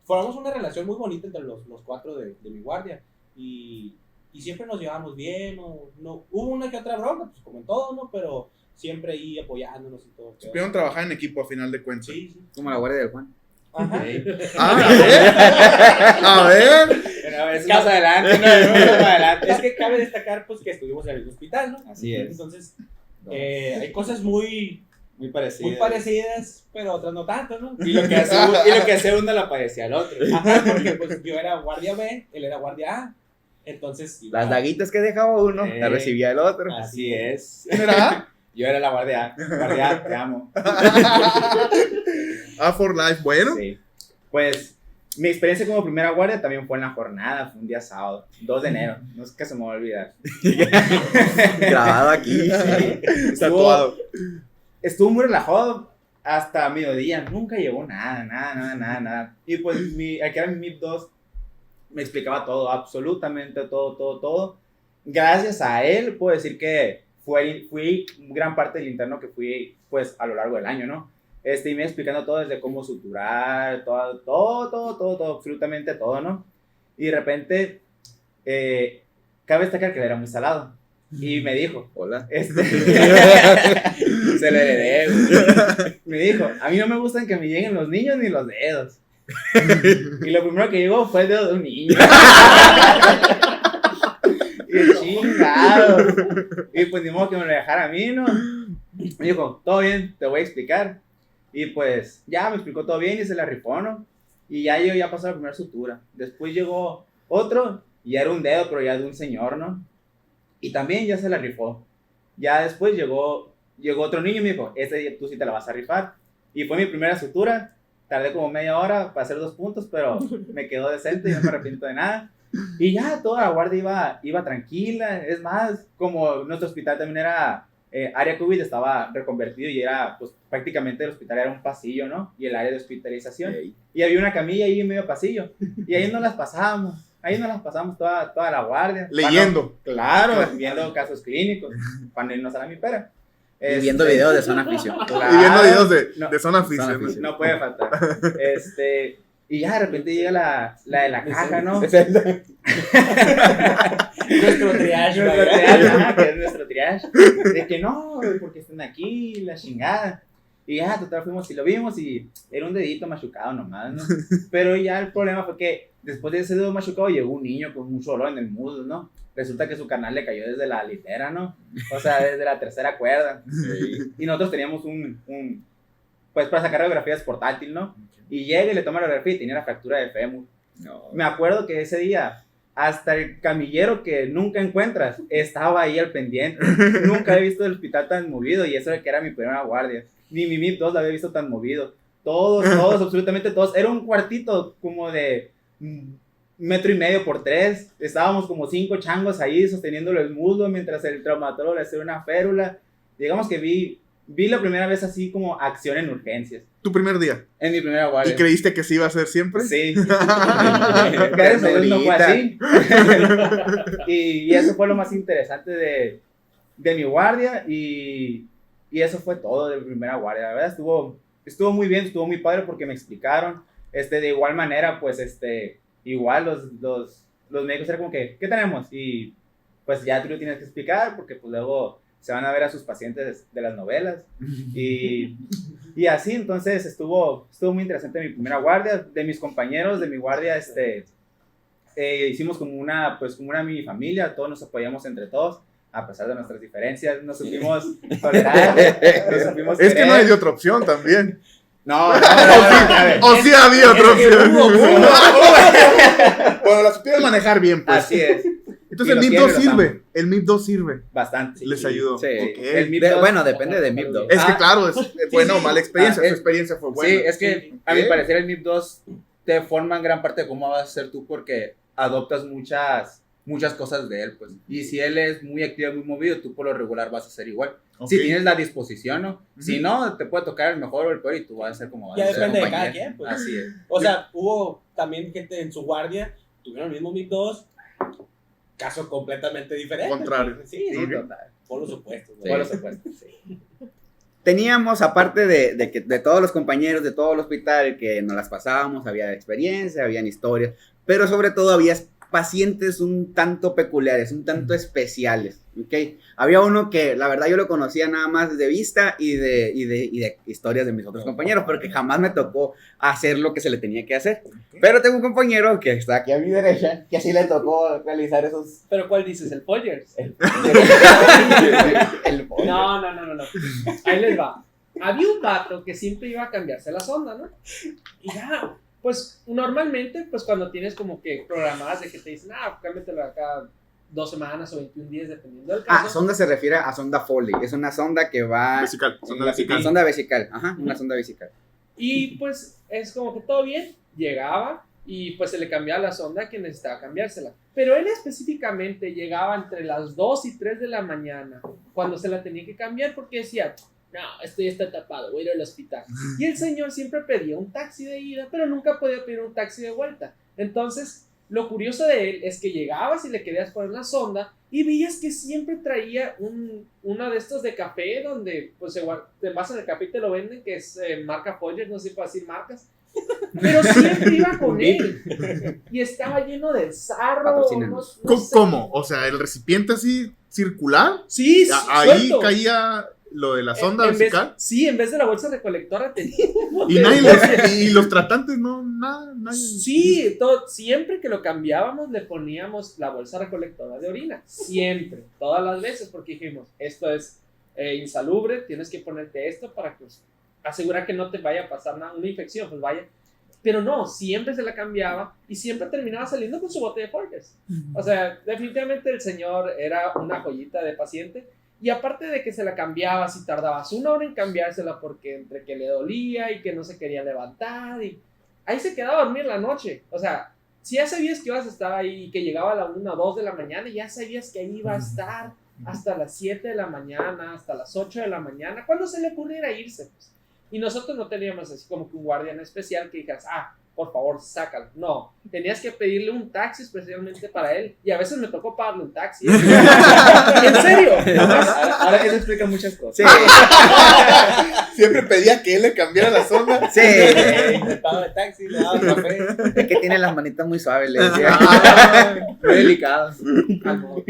formamos una relación muy bonita entre los cuatro de mi guardia y siempre nos llevábamos bien, no hubo una que otra bronca, pues como en todo, ¿no? Pero siempre ahí apoyándonos y todo. Supieron trabajar en equipo a final de cuentas. Sí, sí. Como la guardia del Juan. Ajá. A ver. Una vez más adelante, no, más adelante. Es que cabe destacar pues que estuvimos en el hospital, ¿no? Así es. Entonces, hay cosas muy Muy parecido. parecidas, pero otras no tanto, ¿no? Y lo que hace uno la padecía al otro. Ajá, porque pues yo era guardia B, él era guardia A. Entonces, Las daguitas que dejaba uno, las recibía el otro. Así es. ¿Quién era? Yo era la guardia. Guardia, te amo. A for Life. Bueno. Sí. Pues mi experiencia como primera guardia también fue en la jornada, fue un día sábado, 2 de enero, no es que se me va a olvidar. Grabado aquí. Sí. Tatuado. Estuvo muy relajado hasta mediodía, nunca llegó nada. Y pues el que era mi MIP 2 me explicaba todo, absolutamente todo. Gracias a él puedo decir que fui gran parte del interno que fui pues a lo largo del año, ¿no? Y me iba explicando todo desde cómo suturar, todo, absolutamente todo, ¿no? Y de repente, cabe destacar que él era muy salado. Y me dijo, Hola. se lo heredé, güey. Me dijo, a mí no me gustan que me lleguen los niños ni los dedos. Y lo primero que llegó fue el dedo de un niño. Y chingado. Y pues ni modo que me lo dejara a mí, ¿no? Me dijo, todo bien, te voy a explicar. Y pues ya me explicó todo bien y se la rifó, ¿no? Y ya pasó la primera sutura. Después llegó otro y ya era un dedo, pero ya de un señor, ¿no? Y también ya se la rifó. Ya después llegó otro niño y me dijo, tú sí te la vas a rifar. Y fue mi primera sutura. Tardé como media hora para hacer 2 puntos, pero me quedó decente y no me arrepiento de nada. Y ya toda la guardia iba tranquila. Es más, como nuestro hospital también era área COVID, estaba reconvertido y era, pues prácticamente el hospital era un pasillo, ¿no? Y el área de hospitalización. Y había una camilla ahí en medio pasillo. Y ahí nos las pasábamos. Toda la guardia. Leyendo. Claro, viendo casos clínicos. Para irnos a la mipera. Y viendo videos de zona ficción. Claro. Y viendo videos No. de zona física. Zona física. No puede faltar. Y ya de repente llega la de la caja, ¿no? Nuestro triage, Nuestro ¿verdad? triage, ajá, que es nuestro triage. De que no, porque están aquí, la chingada. Y ya, total, fuimos y lo vimos y era un dedito machucado nomás, ¿no? Pero ya el problema fue que después de ese dedo machucado llegó un niño con mucho dolor en el muslo, ¿no? Resulta que su carnal le cayó desde la litera, ¿no? O sea, desde la 3ª cuerda. Y nosotros teníamos pues para sacar radiografías portátil, ¿no? Y llega y le toma la radiografía y tenía la fractura de fémur. No. Me acuerdo que ese día, hasta el camillero que nunca encuentras, estaba ahí al pendiente. Nunca he visto el hospital tan movido y eso de que era mi primera guardia. Ni mi MIP 2 la había visto tan movido. Todos, absolutamente todos. Era un cuartito como de 1.5 metros por 3. Estábamos como 5 changos ahí sosteniéndolo el muslo mientras el traumatólogo le hacía una férula. Digamos que vi la primera vez así como acción en urgencias. Tu primer día. En mi primera guardia. ¿Y creíste que sí iba a ser siempre? Sí. Gracias a Dios no fue así. y eso fue lo más interesante de mi guardia. Y eso fue todo de mi primera guardia. La verdad estuvo muy bien, estuvo muy padre porque me explicaron. De igual manera, pues, igual los médicos eran como que, ¿qué tenemos? Y pues ya tú lo tienes que explicar porque pues luego se van a ver a sus pacientes de las novelas. Y así, entonces estuvo muy interesante mi primera guardia. De mis compañeros de mi guardia, hicimos como una mini familia, todos nos apoyamos entre todos. A pesar de nuestras diferencias, nos supimos tolerar, nos supimos Es que no querer. hay de otra opción también. No, O sí había otra opción. Bueno, la supieron manejar bien, pues. así es, Entonces Y el los MIP 2 quiero y los sirve. El MIP 2 sirve. bastante. Les ayudó. Sí. Ok. El MIP 2, Bueno, depende de MIP 2. Es que Ah. claro, es buena o mala experiencia. Ah, Su experiencia fue buena. Sí, es que a mi ¿Qué? parecer el MIP 2 te forma en gran parte de cómo vas a ser tú porque adoptas muchas cosas de él, pues. Y si él es muy activo, muy movido, tú por lo regular vas a ser igual. Ok. Si tienes la disposición, ¿no? Si no, te puede tocar el mejor o el peor y tú vas a ser como vas Ya a ser depende de compañero. cada quien, pues. Así es. O sea, hubo también gente en su guardia, tuvieron el mismo MIP 2, caso completamente diferente. Contrario. Sí, Sí, sí, total. por los supuestos. Sí. Por supuesto, sí. Teníamos, aparte de todos los compañeros de todo el hospital que nos las pasábamos, había experiencia, habían historias, pero sobre todo había pacientes un tanto peculiares, un tanto especiales, ¿ok? Había uno que la verdad yo lo conocía nada más de vista y de historias de mis otros compañeros, porque jamás me tocó hacer lo que se le tenía que hacer. Pero tengo un compañero que está aquí a mi derecha, que así le tocó realizar esos... ¿Pero cuál dices? ¿El Folgers? el- No. Ahí les va. Había un vato que siempre iba a cambiarse la sonda, ¿no? Y ya, pues normalmente, pues cuando tienes como que programadas de que te dicen, cámbiatelo acá 2 semanas o 21 días, dependiendo del caso. sonda se refiere a sonda Foley, es una sonda que va... Vesical. Son de La vesical. Sonda vesical, ajá, una sonda vesical. Y pues es como que todo bien, llegaba y pues se le cambiaba la sonda que necesitaba cambiársela. Pero él específicamente llegaba entre las 2 y 3 de la mañana cuando se la tenía que cambiar porque decía, no, esto ya está tapado, voy a ir al hospital. Y el señor siempre pedía un taxi de ida, pero nunca podía pedir un taxi de vuelta. Entonces, lo curioso de él es que llegabas y le querías poner una sonda y veías que siempre traía uno de estos de café donde pues te vas en el café y te lo venden, que es marca Folgers, no sé si puedo decir marcas, pero siempre iba con él y estaba lleno de sarro. Patrocínanos. ¿Cómo? O sea, el recipiente así circular. Sí, Ahí suelto. caía lo de la sonda En vez- vesical. Sí, en vez de la bolsa recolectora tenía un Y bote de- y los tratantes no, nada. Sí, siempre que lo cambiábamos le poníamos la bolsa recolectora de orina, siempre, todas las veces, porque dijimos, esto es insalubre, tienes que ponerte esto para que asegurar que no te vaya a pasar nada, una infección, pues vaya. Pero no, siempre se la cambiaba y siempre terminaba saliendo con su bote de Folgers. O sea, definitivamente el señor era una joyita de paciente. Y aparte de que se la cambiabas y tardabas 1 hora en cambiársela porque entre que le dolía y que no se quería levantar y ahí se quedaba a dormir la noche. O sea, si ya sabías que ibas a estar ahí y que llegaba a la 1 o 2 de la mañana, ya sabías que ahí iba a estar hasta las 7 de la mañana, hasta las 8 de la mañana, cuando se le ocurriera irse, pues. Y nosotros no teníamos así como que un guardián especial que dijeras, por favor, sácalo. No, tenías que pedirle un taxi especialmente para él. Y a veces me tocó pagarle un taxi. ¿En serio? Ahora eso explica muchas cosas. Sí, Siempre pedía que él le cambiara la sonda. sí. Le pagaba el taxi, le daba café. Es que tiene las manitas muy suaves, le decía. Muy delicado. Algo.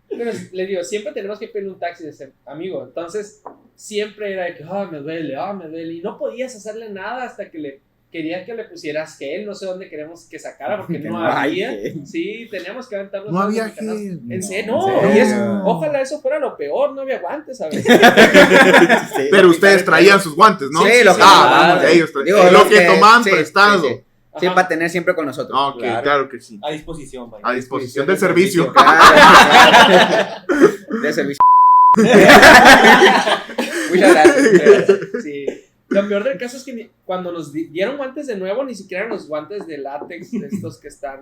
Pero le digo, siempre tenemos que pedir un taxi de ese amigo. Entonces, siempre era de que, me duele. Y no podías hacerle nada hasta que le quería que le pusieras gel. No sé dónde queremos que sacara porque no había. Sí, teníamos que aventarnos. No todos había los mexicanos. gel. En serio, no. ¿En Y serio? ojalá eso fuera lo peor, no había guantes, ¿sabes? Sí. Pero ustedes traían sus guantes, ¿no? Sí, lo que vamos, tomaban. ellos Digo, lo los que tomaban sí, prestado. sí, sí. Sí, Ajá. para tener siempre con nosotros. Ok, claro que sí. A disposición, vaya. A disposición del servicio. Claro. De servicio. Muchas gracias. Sí. Lo peor del caso es que cuando nos dieron guantes de nuevo, ni siquiera eran los guantes de látex, de estos que están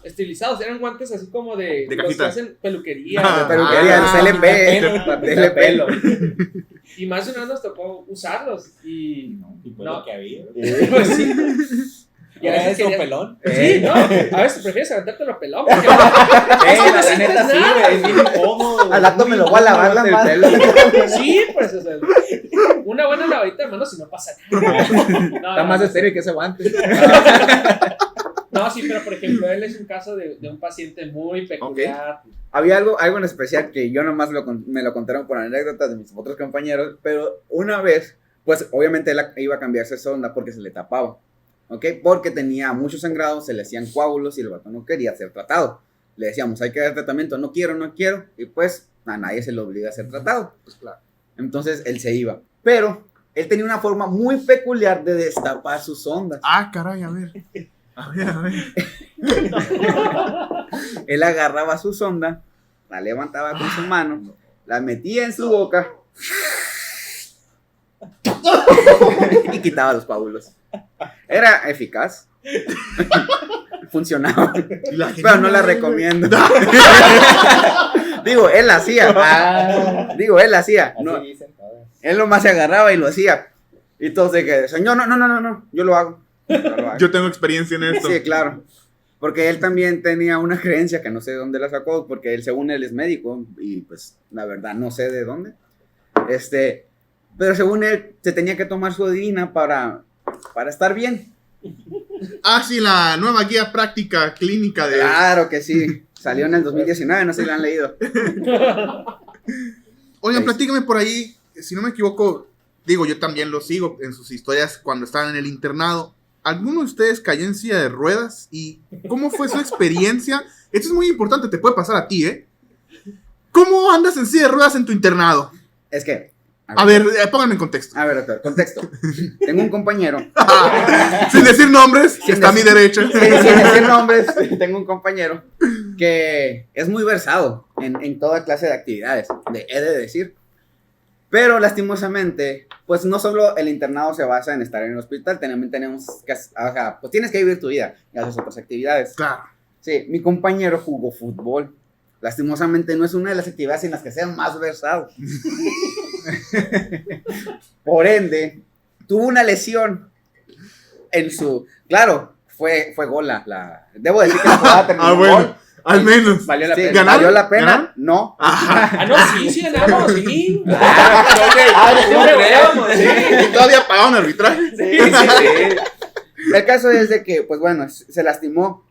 estilizados, eran guantes así como de los que cajita. hacen peluquería. Ah, Peluquería, el CLP, De pelo. Y más de una vez nos tocó usarlos. Y Y pues No. lo que había. pues sí. Y era eso, quería- pelón. Sí, no, a veces prefieres aventarte los pelón. Porque La neta sí, nada. güey, es bien incómodo. Al rato me lo voy a lavar la el mano. pelo. sí, pues, o sea, una buena lavadita de manos y no pasa nada. No, Está más estéril que ese guante. No, sí, pero por ejemplo, él es un caso de un paciente muy peculiar. Había algo en especial que yo nomás me lo contaron por anécdotas de mis otros compañeros, pero una vez, pues obviamente él iba a cambiarse sonda porque se le tapaba, ¿ok? Porque tenía mucho sangrado, se le hacían coágulos y el vato no quería ser tratado. Le decíamos, hay que dar tratamiento, no quiero, y pues a nadie se le obliga a ser tratado. Pues claro. Entonces él se iba, pero él tenía una forma muy peculiar de destapar sus ondas. Ah, caray, a ver. A ver. Él agarraba su sonda, la levantaba con su mano, la metía en su boca y quitaba los coágulos. Era eficaz. Funcionaba. Y la gente Pero no la recomiendo. Digo, él la hacía. Él la hacía. Así No, dicen todas. él nomás se agarraba y lo hacía. Y todos de que, señor, no, yo lo hago. Yo tengo experiencia en esto. Sí, claro. Porque él también tenía una creencia que no sé de dónde la sacó, porque él, según él, es médico, y pues la verdad no sé de dónde. Pero según él, se tenía que tomar su orina para estar bien. Ah, sí, la nueva guía práctica clínica de... Claro que sí. Salió en el 2019, no sé si la han leído. Oigan, Sí. platícame por ahí, si no me equivoco, digo, yo también lo sigo en sus historias cuando estaban en el internado. ¿Alguno de ustedes cayó en silla de ruedas? ¿Y cómo fue su experiencia? Esto es muy importante, te puede pasar a ti, ¿eh? ¿Cómo andas en silla de ruedas en tu internado? Es que... A ver, pónganme en contexto. A ver, doctor, contexto. Tengo un compañero, Sin decir nombres, Sin está a mi decir- derecha. sin decir nombres, tengo un compañero que es muy versado en toda clase de actividades, he de decir. Pero lastimosamente, pues no solo el internado se basa en estar en el hospital, también tenemos que, pues tienes que vivir tu vida y haces otras actividades. Claro. Sí, mi compañero jugó fútbol. Lastimosamente no es una de las actividades en las que sea más versado. Por ende, tuvo una lesión en su... Claro, fue gol debo decir que la jugada terminó en Bueno, gol. al menos. Valió la Sí, pena. ¿Ganaron? ¿valió la pena? ¿Ganaron? No. Ah, no, sí ganamos, sí. Y todavía pagaron arbitraje. Sí, sí. El caso es de que, pues bueno, se lastimó.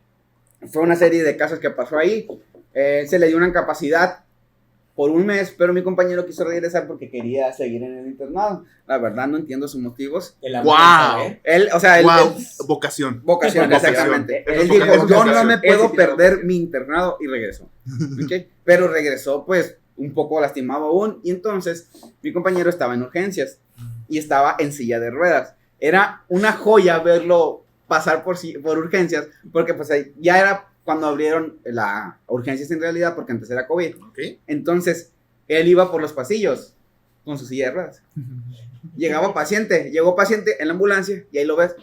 Fue una serie de casos que pasó ahí. Se le dio una incapacidad por un mes, pero mi compañero quiso regresar porque quería seguir en el internado. La verdad no entiendo sus motivos. El amor Wow. al saber. Él, o sea, Wow, él vocación. vocación, Vocación. exactamente. Eso Él es dijo, vocación. yo no me Ese puedo sí perder mi internado, y regresó. ¿Ok? Pero regresó, pues, un poco lastimado aún, y entonces mi compañero estaba en urgencias y estaba en silla de ruedas. Era una joya verlo pasar por urgencias, porque pues ahí ya era cuando abrieron la urgencias en realidad, porque antes era COVID. Ok. Entonces, él iba por los pasillos con su silla de ruedas. Llegó paciente en la ambulancia y ahí lo ves.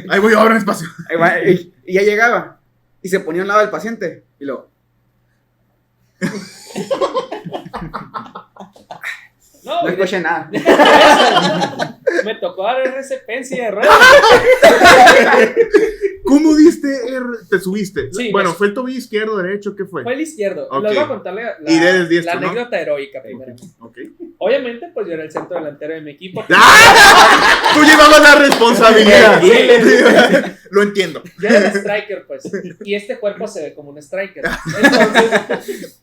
Ahí voy ahora en espacio. Ahí va, y ya llegaba y se ponía a un lado del paciente y lo... No, No escuché nada. me tocó dar RCP en silla de ruedas. ¿Cómo diste te subiste? Sí, Bueno, pues- ¿fue el tobillo izquierdo, derecho? ¿Qué fue? Fue el izquierdo. Ok. Les voy a contar Y eres diestro, la ¿no? anécdota heroica primero. Ok. Obviamente, pues yo era el centro delantero de mi equipo. ¡Ah! Tú llevabas la responsabilidad. Lo entiendo. Yo era el striker, pues. Y este cuerpo se ve como un striker. Entonces,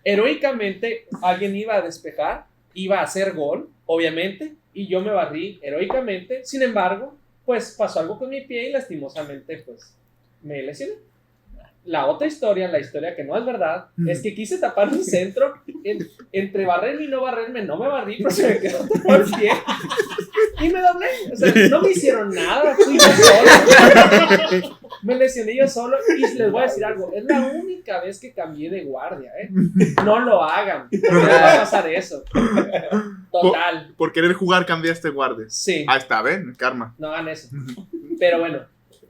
heroicamente, alguien iba a despejar, iba a hacer gol, obviamente, y yo me barrí heroicamente. Sin embargo, pues pasó algo con mi pie y lastimosamente, pues, me lesioné. La otra historia, la historia que no es verdad, es que quise tapar un centro entre barrerme y no barrerme. No me barrí, pero se me quedó todo el pie. Y me doblé. O sea, no me hicieron nada. Fui yo solo. Me lesioné yo solo. Y les voy a decir algo. Es la única vez que cambié de guardia, ¿eh? No lo hagan. Porque les va a pasar eso. Total. Por querer jugar cambiaste guardia. Sí. Ahí está, ven, karma. No hagan eso. Pero bueno,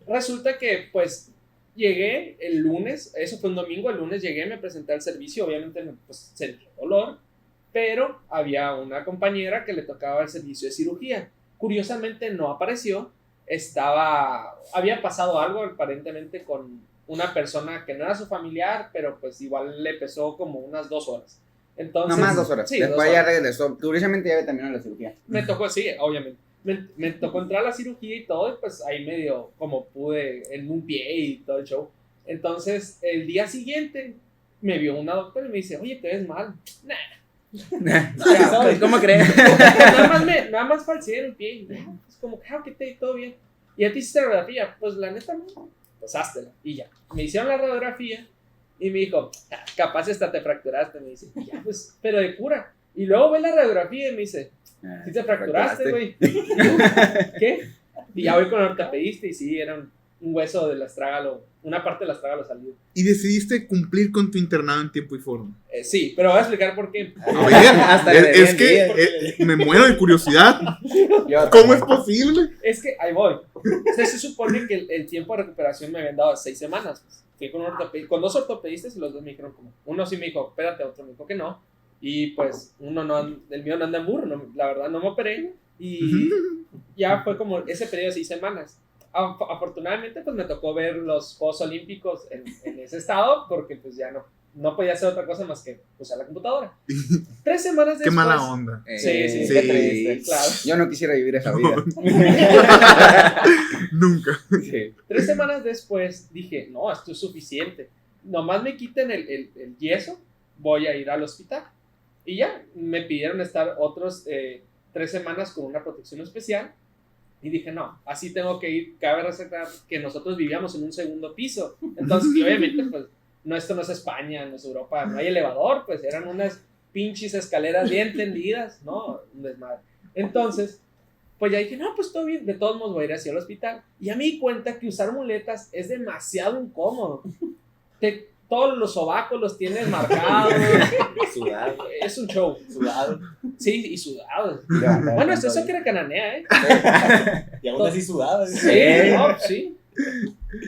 resulta que pues llegué el lunes, eso fue un domingo, el lunes llegué, me presenté al servicio, obviamente pues sentí dolor, pero había una compañera que le tocaba el servicio de cirugía. Curiosamente no apareció, había pasado algo aparentemente con una persona que no era su familiar, pero pues igual le pesó como unas 2 horas. Entonces, No más 2 horas. Sí, Después 2 ya horas. regresó. Curiosamente ya terminó la cirugía. Me tocó, sí, obviamente. Me tocó entrar a la cirugía y todo, y pues ahí medio como pude en un pie y todo el show. Entonces, el día siguiente me vio una doctora y me dice, oye, te ves mal. Nah. Pues, ¿cómo crees? Nada más falseé el pie. Y ya, es como, ¿qué todo bien? ¿Y a ti hiciste radiografía? Pues la neta no. Pues háztela. Y ya. Me hicieron la radiografía y me dijo, capaz hasta te fracturaste. Me dice, ya, pues, pero de cura. Y luego ve la radiografía y me dice, ¿sí te fracturaste, güey? ¿Qué? Y ya voy con el ortopedista y sí, era un hueso del astrágalo, una parte del astrágalo salió. Y decidiste cumplir con tu internado en tiempo y forma. Sí, pero voy a explicar por qué. A ver, Hasta le es debían que me muero de curiosidad. ¿Cómo es posible? Es que ahí voy. Entonces se supone que el tiempo de recuperación me habían dado 6 semanas. Fui con 2 ortopedistas y los 2 me dijeron como, uno sí me dijo, espérate, otro me dijo que no. Y pues el mío no anda en burro, la verdad no me operé. Y ya fue como ese periodo de 6 semanas. Afortunadamente pues me tocó ver los Juegos Olímpicos en ese estado porque pues ya no podía hacer otra cosa más que usar la computadora. 3 semanas después. Qué mala onda. Sí, Sí. Qué triste. Claro. Yo no quisiera vivir esa vida. Nunca. Sí. 3 semanas después dije, no, esto es suficiente. Nomás me quiten el yeso, voy a ir al hospital. Y ya, me pidieron estar otros 3 semanas con una protección especial. Y dije, no, así tengo que ir. Cabe resaltar que nosotros vivíamos en un 2º piso. Entonces, y obviamente, pues, esto no es España, no es Europa, no hay elevador, pues eran unas pinches escaleras bien tendidas, ¿no? Un desmadre. Entonces, pues ya dije, no, pues todo bien, de todos modos voy a ir hacia el hospital. Y ya me di cuenta que usar muletas es demasiado incómodo. Todos los sobacos los tienes marcados. Sudado. Es un show. Sudado. Sí, y sudados. Levantar Bueno, el eso control. que era cananea, ¿eh? Y aún así sudado. Sí, no, sí.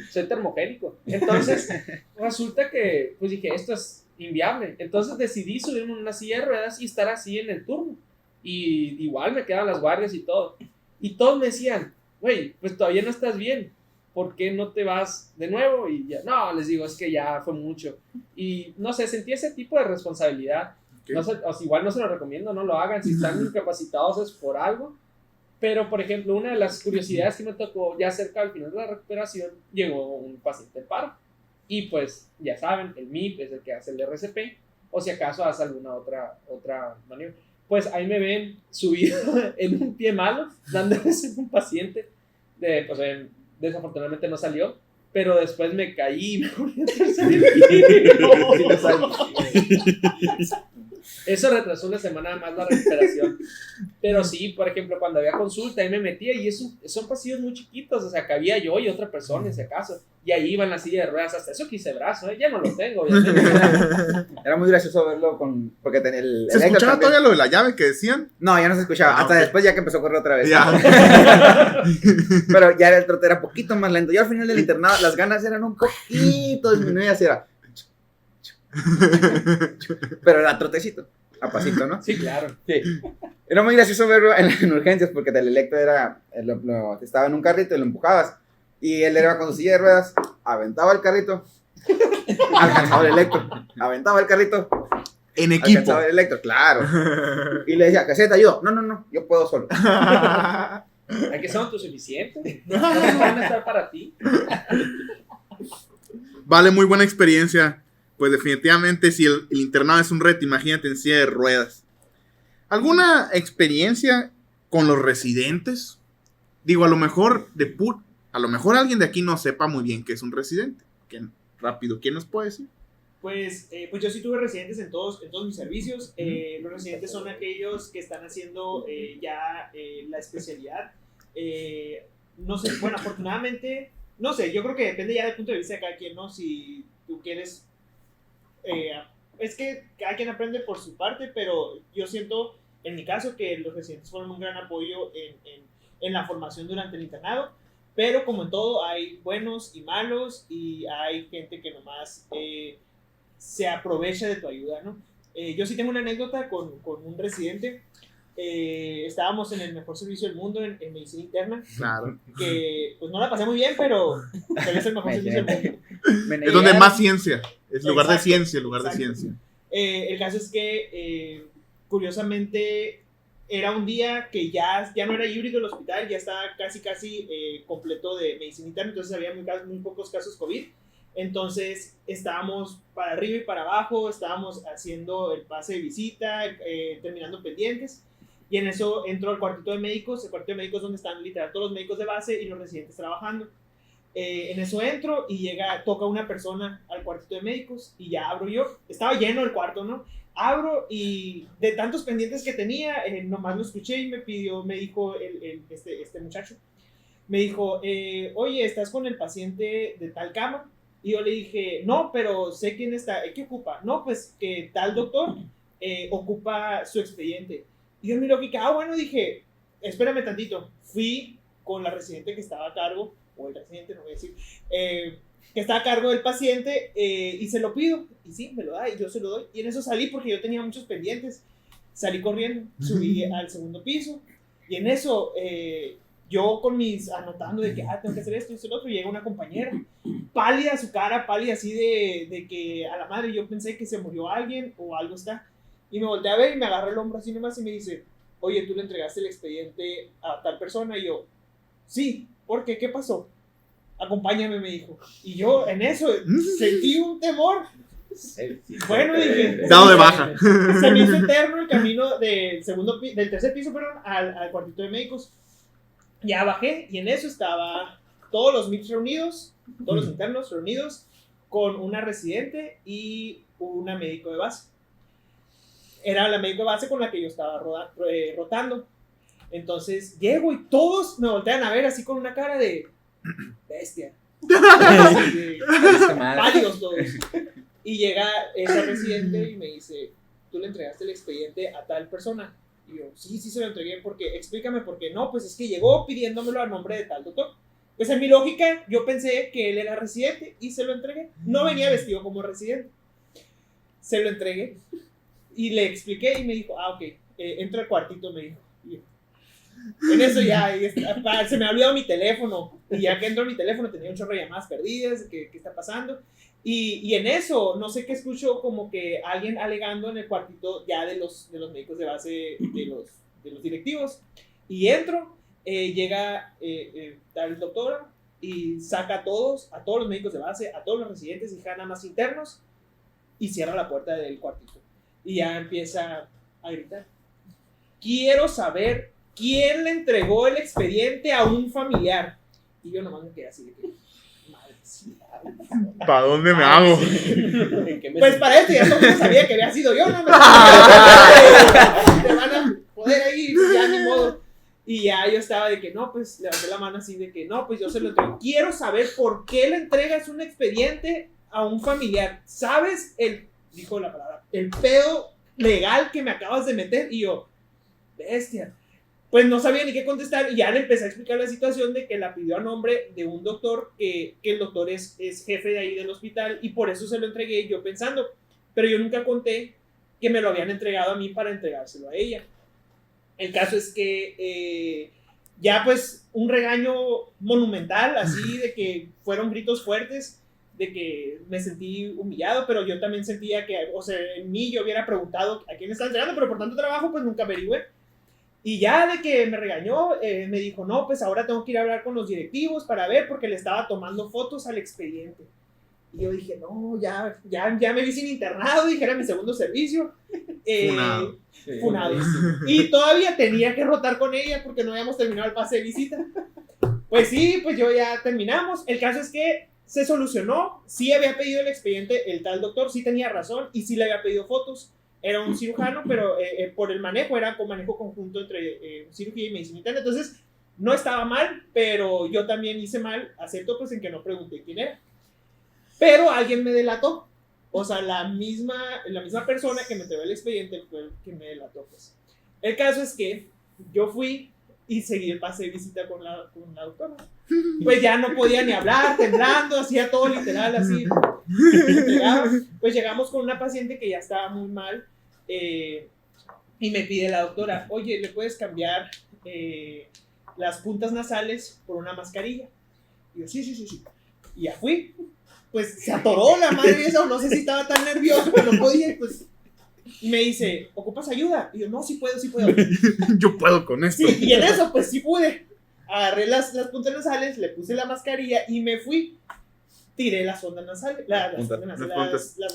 Soy termogénico. Entonces, resulta que, pues dije, esto es inviable. Entonces decidí subirme en una silla de ruedas y estar así en el turno. Y igual me quedaban las guardias y todo. Y todos me decían, güey, pues todavía no estás bien. ¿Por qué no te vas de nuevo? Y ya, no, les digo, es que ya fue mucho. Y no sé, sentí ese tipo de responsabilidad. No sé, o sea, igual no se lo recomiendo, no lo hagan. Si están incapacitados es por algo. Pero, por ejemplo, una de las curiosidades que me tocó ya cerca al final de la recuperación, llegó un paciente en paro. Y pues, ya saben, el MIP es el que hace el RCP, o si acaso hace alguna otra maniobra. Pues ahí me ven subido en un pie malo, dándoles a un paciente. Pues, desafortunadamente no salió, pero después me caí y me volví a tercer Eso retrasó una semana más la recuperación. Pero sí, por ejemplo, cuando había consulta, ahí me metía y son pasillos muy chiquitos, o sea, cabía yo y otra persona, en ese caso. Y ahí iba en la silla de ruedas, hasta eso quise brazo, ya no lo tengo, obviamente. Era muy gracioso verlo porque tenía el ¿Se Héctor escuchaba también. todavía lo de la llave que decían? No, ya no se escuchaba. Ah, Hasta ok. después ya que empezó a correr otra vez. Ya. Pero ya el trote era poquito más lento. Yo al final del internado las ganas eran un poquito disminuidas y era. Pero era trotecito, a pasito, ¿no? Sí, claro. Sí. Era muy gracioso verlo en urgencias porque el electro estaba en un carrito y lo empujabas. Y él era con su silla de ruedas, aventaba el carrito, alcanzaba el electro, aventaba el carrito, En equipo. alcanzaba el electro, claro. Y le decía, ¿qué te ayudo? No, yo puedo solo. Hay que ser autosuficiente. No van a estar para ti. Vale, muy buena experiencia. Pues definitivamente si el internado es un reto, imagínate en silla de ruedas. ¿Alguna experiencia con los residentes? Digo, a lo mejor alguien de aquí no sepa muy bien qué es un residente. Rápido, ¿quién nos puede decir? Pues yo sí tuve residentes en todos mis servicios. Los residentes son aquellos que están haciendo ya la especialidad. No sé, bueno, afortunadamente, no sé, yo creo que depende ya del punto de vista de cada quien, ¿no? Si tú quieres... es que cada quien aprende por su parte, pero yo siento en mi caso, que los residentes fueron un gran apoyo en la formación durante el internado, pero como en todo hay buenos y malos y hay gente que nomás se aprovecha de tu ayuda, ¿no? Yo sí tengo una anécdota con un residente. Estábamos en el mejor servicio del mundo en medicina interna, Claro. que pues no la pasé muy bien, pero es el mejor servicio del mundo. Es donde más ciencia. Es lugar de Exacto. ciencia, lugar de Exacto. ciencia. El caso es que, curiosamente, era un día que ya no era híbrido el hospital, ya estaba casi completo de medicina interna, entonces había muy pocos casos COVID. Entonces estábamos para arriba y para abajo, estábamos haciendo el pase de visita, terminando pendientes. Y en eso entró el cuartito de médicos. El cuartito de médicos donde están literal todos los médicos de base y los residentes trabajando. En eso entro y toca una persona al cuartito de médicos y ya abro yo. Estaba lleno el cuarto, ¿no? Abro y de tantos pendientes que tenía, nomás lo escuché y me dijo este muchacho, me dijo, oye, ¿estás con el paciente de tal cama? Y yo le dije, no, pero sé quién está, ¿qué ocupa? No, pues que tal doctor ocupa su expediente. Y yo miro que, bueno, dije, espérame tantito. Fui con la residente que estaba a cargo, o el residente, no voy a decir, que está a cargo del paciente, y se lo pido. Y sí, me lo da, y yo se lo doy. Y en eso salí porque yo tenía muchos pendientes. Salí corriendo, subí al segundo piso, y en eso, yo anotando de que, tengo que hacer esto y esto y lo otro, y llega una compañera, pálida su cara, pálida así de que a la madre yo pensé que se murió alguien o algo está. Y me volteé a ver y me agarró el hombro así nomás y me dice, oye, ¿tú le entregaste el expediente a tal persona? Y yo, sí, ¿por qué? ¿Qué pasó? Acompáñame, me dijo. Y yo en eso sentí un temor. Bueno, dije, Dado de baja. se me hizo eterno el camino del tercer piso, al cuartito de médicos. Ya bajé y en eso estaba todos los MIPS reunidos, todos los internos reunidos, con una residente y una médico de base. Era la médico de base con la que yo estaba rotando. Entonces llego y todos me voltean a ver así con una cara de bestia. Pálidos todos. Y llega esa residente y me dice, ¿tú le entregaste el expediente a tal persona? Y yo, sí se lo entregué. Porque, explícame por qué. No, pues es que llegó pidiéndomelo a nombre de tal doctor. Pues en mi lógica, yo pensé que él era residente y se lo entregué. No venía vestido como residente. Se lo entregué y le expliqué y me dijo, ok, entra al cuartito, me dijo. En eso ya, se me ha olvidado mi teléfono. Y ya que entró mi teléfono tenía un chorro de llamadas perdidas, ¿qué está pasando? Y en eso, no sé qué escucho, como que alguien alegando en el cuartito ya de los médicos de base, de los directivos. Y entro, llega el doctor y saca a todos los médicos de base, a todos los residentes y nada más internos, y cierra la puerta del cuartito. Y ya empieza a gritar. Quiero saber quién le entregó el expediente a un familiar. Y yo nomás me quedé así de que, madre mía. ¿Para dónde me hago? Pues para esto ya todo el mundo sabía que había sido yo, ¿no? Me van a joder ahí, ya ni modo. Y ya yo estaba de que no, pues levanté la mano así de que no, pues yo se lo entrego. Quiero saber por qué le entregas un expediente a un familiar. ¿Sabes dijo la palabra, el pedo legal que me acabas de meter? Y yo, bestia. Pues no sabía ni qué contestar y ya le empecé a explicar la situación de que la pidió a nombre de un doctor, que el doctor es jefe de ahí del hospital y por eso se lo entregué yo pensando, pero yo nunca conté que me lo habían entregado a mí para entregárselo a ella. El caso es que ya pues un regaño monumental, así de que fueron gritos fuertes, de que me sentí humillado, pero yo también sentía que, o sea, en mí yo hubiera preguntado a quién está entregando, pero por tanto trabajo pues nunca averigüé. Y ya de que me regañó, me dijo, no, pues ahora tengo que ir a hablar con los directivos para ver, porque le estaba tomando fotos al expediente. Y yo dije, no, ya me vi sin internado, dije, era mi segundo servicio. Funado. Funado. Y todavía tenía que rotar con ella porque no habíamos terminado el pase de visita. Pues sí, pues yo ya terminamos. El caso es que se solucionó. Sí había pedido el expediente el tal doctor, sí tenía razón y sí le había pedido fotos. Era un cirujano, pero por el manejo, era con manejo conjunto entre cirugía y medicina interna. Entonces, no estaba mal, pero yo también hice mal, acepto pues en que no pregunté quién era. Pero alguien me delató. O sea, la misma persona que me entregó el expediente fue el que me delató, pues. El caso es que yo fui y seguí el pase de visita con la doctora. Pues ya no podía ni hablar, temblando, hacía todo literal así. Pues llegamos con una paciente que ya estaba muy mal y me pide la doctora, oye, ¿le puedes cambiar las puntas nasales por una mascarilla? Y yo, sí. Y ya fui. Pues se atoró la madre esa, no sé si estaba tan nervioso que no podía, pues. Y me dice, ¿ocupas ayuda? Y yo, no, sí puedo. Yo puedo con esto. Sí, y en eso, pues sí pude. Agarré las puntas nasales, le puse la mascarilla y me fui. Tiré las ondas nasales, las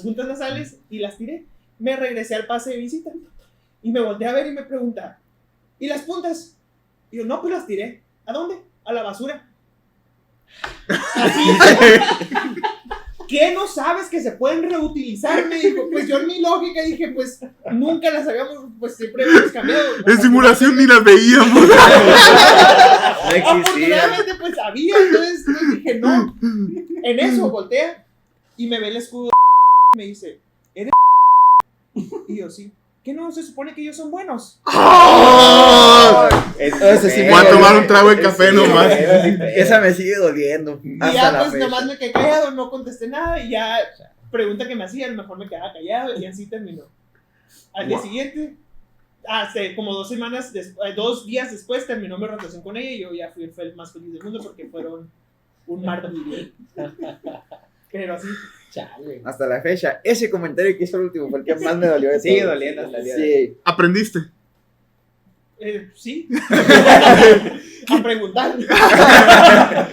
puntas nasales y las tiré. Me regresé al pase de visita y me volteé a ver y me pregunta, ¿y las puntas? Y yo, no, pues las tiré. ¿A dónde? A la basura. Así. ¿Qué no sabes que se pueden reutilizar? Me dijo, pues yo en mi lógica dije, pues nunca las habíamos, pues siempre hemos cambiado. En simulación ni las veíamos. No existía. Afortunadamente pues había, entonces dije, no. En eso voltea y me ve el escudo y me dice, ¿eres? Y yo, sí. ¿Qué no se supone que ellos son buenos? Entonces sí Voy a tomar un trago de café nomás. Esa me sigue doliendo. Y ya pues nomás me quedé callado, no contesté nada y ya pregunta que me hacían, mejor me quedaba callado y así terminó. Al día siguiente, como 2 días después terminó mi rotación con ella y yo ya fui el más feliz del mundo porque fueron un mar de vida. Pero así. Chale. Hasta la fecha, ese comentario que hizo el último fue el que más me dolió. Sigue doliendo hasta el día de hoy. Sí. ¿Aprendiste? Sí. A preguntar.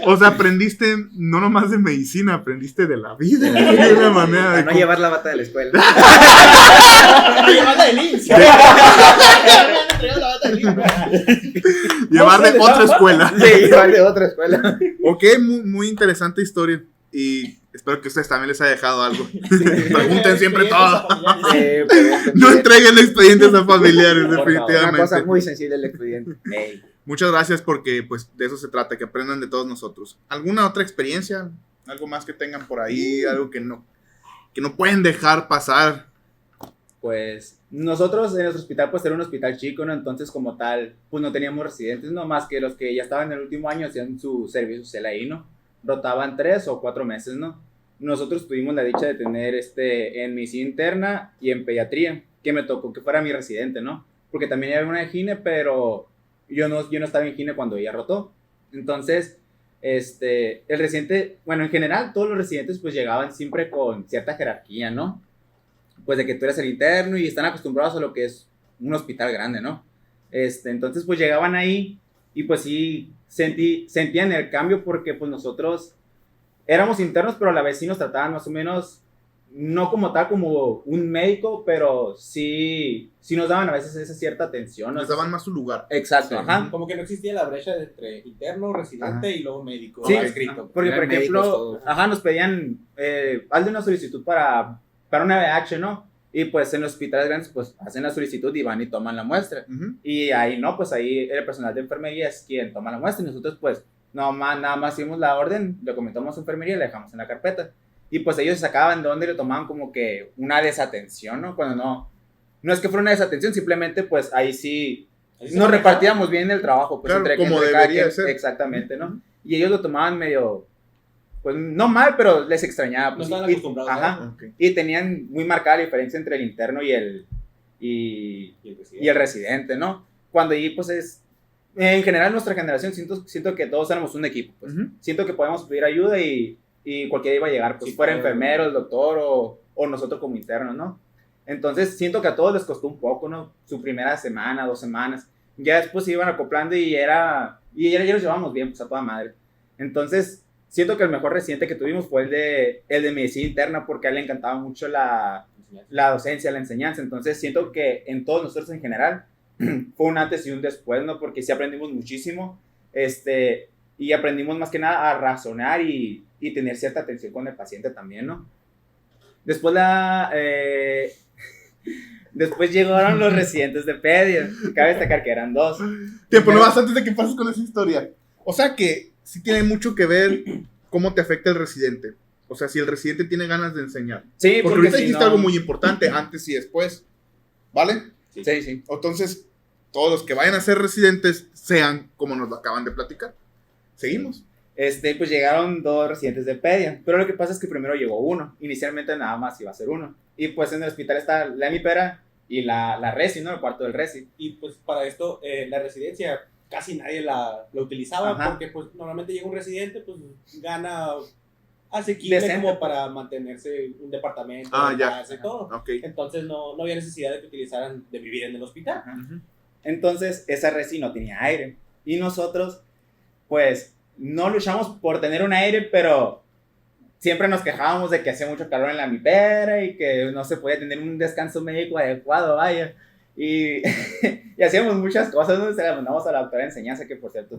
O sea, aprendiste no nomás de medicina, aprendiste de la vida. De una manera de A no llevar la bata de la escuela. A llevar la de Linz. llevar de otra escuela. Sí, llevar de otra escuela. Ok, muy interesante historia. Y espero que a ustedes también les haya dejado algo. Pregunten siempre todo. No entreguen expedientes a familiares, Una cosa definitivamente. muy sensible el expediente. Ey. Muchas gracias porque pues de eso se trata, que aprendan de todos nosotros. ¿Alguna otra experiencia? ¿Algo más que tengan por ahí? Algo que no pueden dejar pasar. Pues nosotros en nuestro hospital pues era un hospital chico, ¿no? Entonces como tal pues no teníamos residentes, no más que los que ya estaban en el último año hacían su servicio social ahí, ¿no? Rotaban 3 o 4 meses, ¿no? Nosotros tuvimos la dicha de tener en medicina interna y en pediatría, que me tocó que fuera mi residente, ¿no? Porque también había una de gine, pero yo no estaba en gine cuando ella rotó. Entonces, el residente, bueno, en general todos los residentes pues llegaban siempre con cierta jerarquía, ¿no? Pues de que tú eres el interno y están acostumbrados a lo que es un hospital grande, ¿no? Entonces pues llegaban ahí y pues sí sentían el cambio porque pues nosotros éramos internos, pero a la vez sí nos trataban más o menos, no como tal como un médico, pero sí nos daban a veces esa cierta atención. Nos daban más su lugar. Exacto, ajá. Como que no existía la brecha entre interno, residente Ajá. y luego médico. Sí, escrito. porque por Eran médicos ejemplo, todos. ajá, nos pedían, hazle una solicitud para una BH, ¿no? Y pues en los hospitales grandes pues hacen la solicitud y van y toman la muestra. Uh-huh. Y ahí no, pues ahí el personal de enfermería es quien toma la muestra y nosotros pues nada más hicimos la orden, le comentamos a enfermería y la dejamos en la carpeta. Y pues ellos se sacaban de donde le tomaban como que una desatención, ¿no? Cuando no es que fuera una desatención, simplemente pues ahí sí nos repartíamos bien el trabajo. Pues, Claro, como cada debería quien. ser. Exactamente, ¿no? Y ellos lo tomaban medio, pues no mal, pero les extrañaba. No Pues, estaban acostumbrados. ajá. Ok. Y tenían muy marcada la diferencia entre el interno y el residente, ¿no? Cuando ahí, pues en general nuestra generación, siento que todos éramos un equipo, pues. Uh-huh. Siento que podíamos pedir ayuda y cualquiera iba a llegar, pues Sí, fuera claro. enfermero, el doctor o nosotros como internos, ¿no? Entonces siento que a todos les costó un poco, ¿no? Su primera semana, 2 semanas. Ya después se iban acoplando y ya nos llevábamos bien, pues a toda madre. Entonces siento que el mejor residente que tuvimos fue el de medicina interna porque a él le encantaba mucho la docencia, la enseñanza. Entonces siento que en todos nosotros en general fue un antes y un después, ¿no? Porque sí aprendimos muchísimo, y aprendimos más que nada a razonar y tener cierta atención con el paciente también, ¿no? Después después llegaron los residentes de pedia. Cabe destacar que eran 2. Tiempo, no más antes de que pases con esa historia. O sea que sí tiene mucho que ver cómo te afecta el residente. O sea, si el residente tiene ganas de enseñar. Sí, Porque ahorita si dijiste no- algo muy importante, antes y después. ¿Vale? Sí. Entonces, todos los que vayan a ser residentes sean como nos lo acaban de platicar. Seguimos. Pues llegaron 2 residentes de pedia, pero lo que pasa es que primero llegó uno. Inicialmente nada más iba a ser uno. Y pues en el hospital está la hemipera y la resi, ¿no? El cuarto del resi. Y pues para esto, la residencia casi nadie la utilizaba. Ajá. Porque pues normalmente llega un residente, pues gana asequible Decente, como pues. para mantenerse un departamento, Ya. casa y todo. Ok. Entonces no había necesidad de que utilizaran de vivir en el hospital. Ajá. Entonces esa resi no tenía aire. Y nosotros, pues, no luchamos por tener un aire, pero siempre nos quejábamos de que hacía mucho calor en la hemipera y que no se podía tener un descanso médico adecuado, vaya. Y, y hacíamos muchas cosas, ¿no? Se las mandamos a la doctora de enseñanza, que por cierto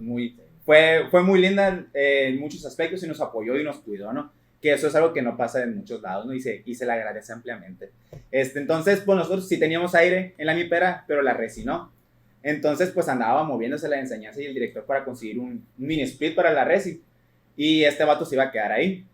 fue muy linda en muchos aspectos y nos apoyó y nos cuidó, ¿no? Que eso es algo que no pasa en muchos lados, ¿no? Y se le agradece ampliamente. Entonces, pues nosotros sí teníamos aire en la hemipera, pero la resi no. Entonces, pues andaba moviéndose la enseñanza y el director para conseguir un mini split para la resi. Y este vato se iba a quedar ahí.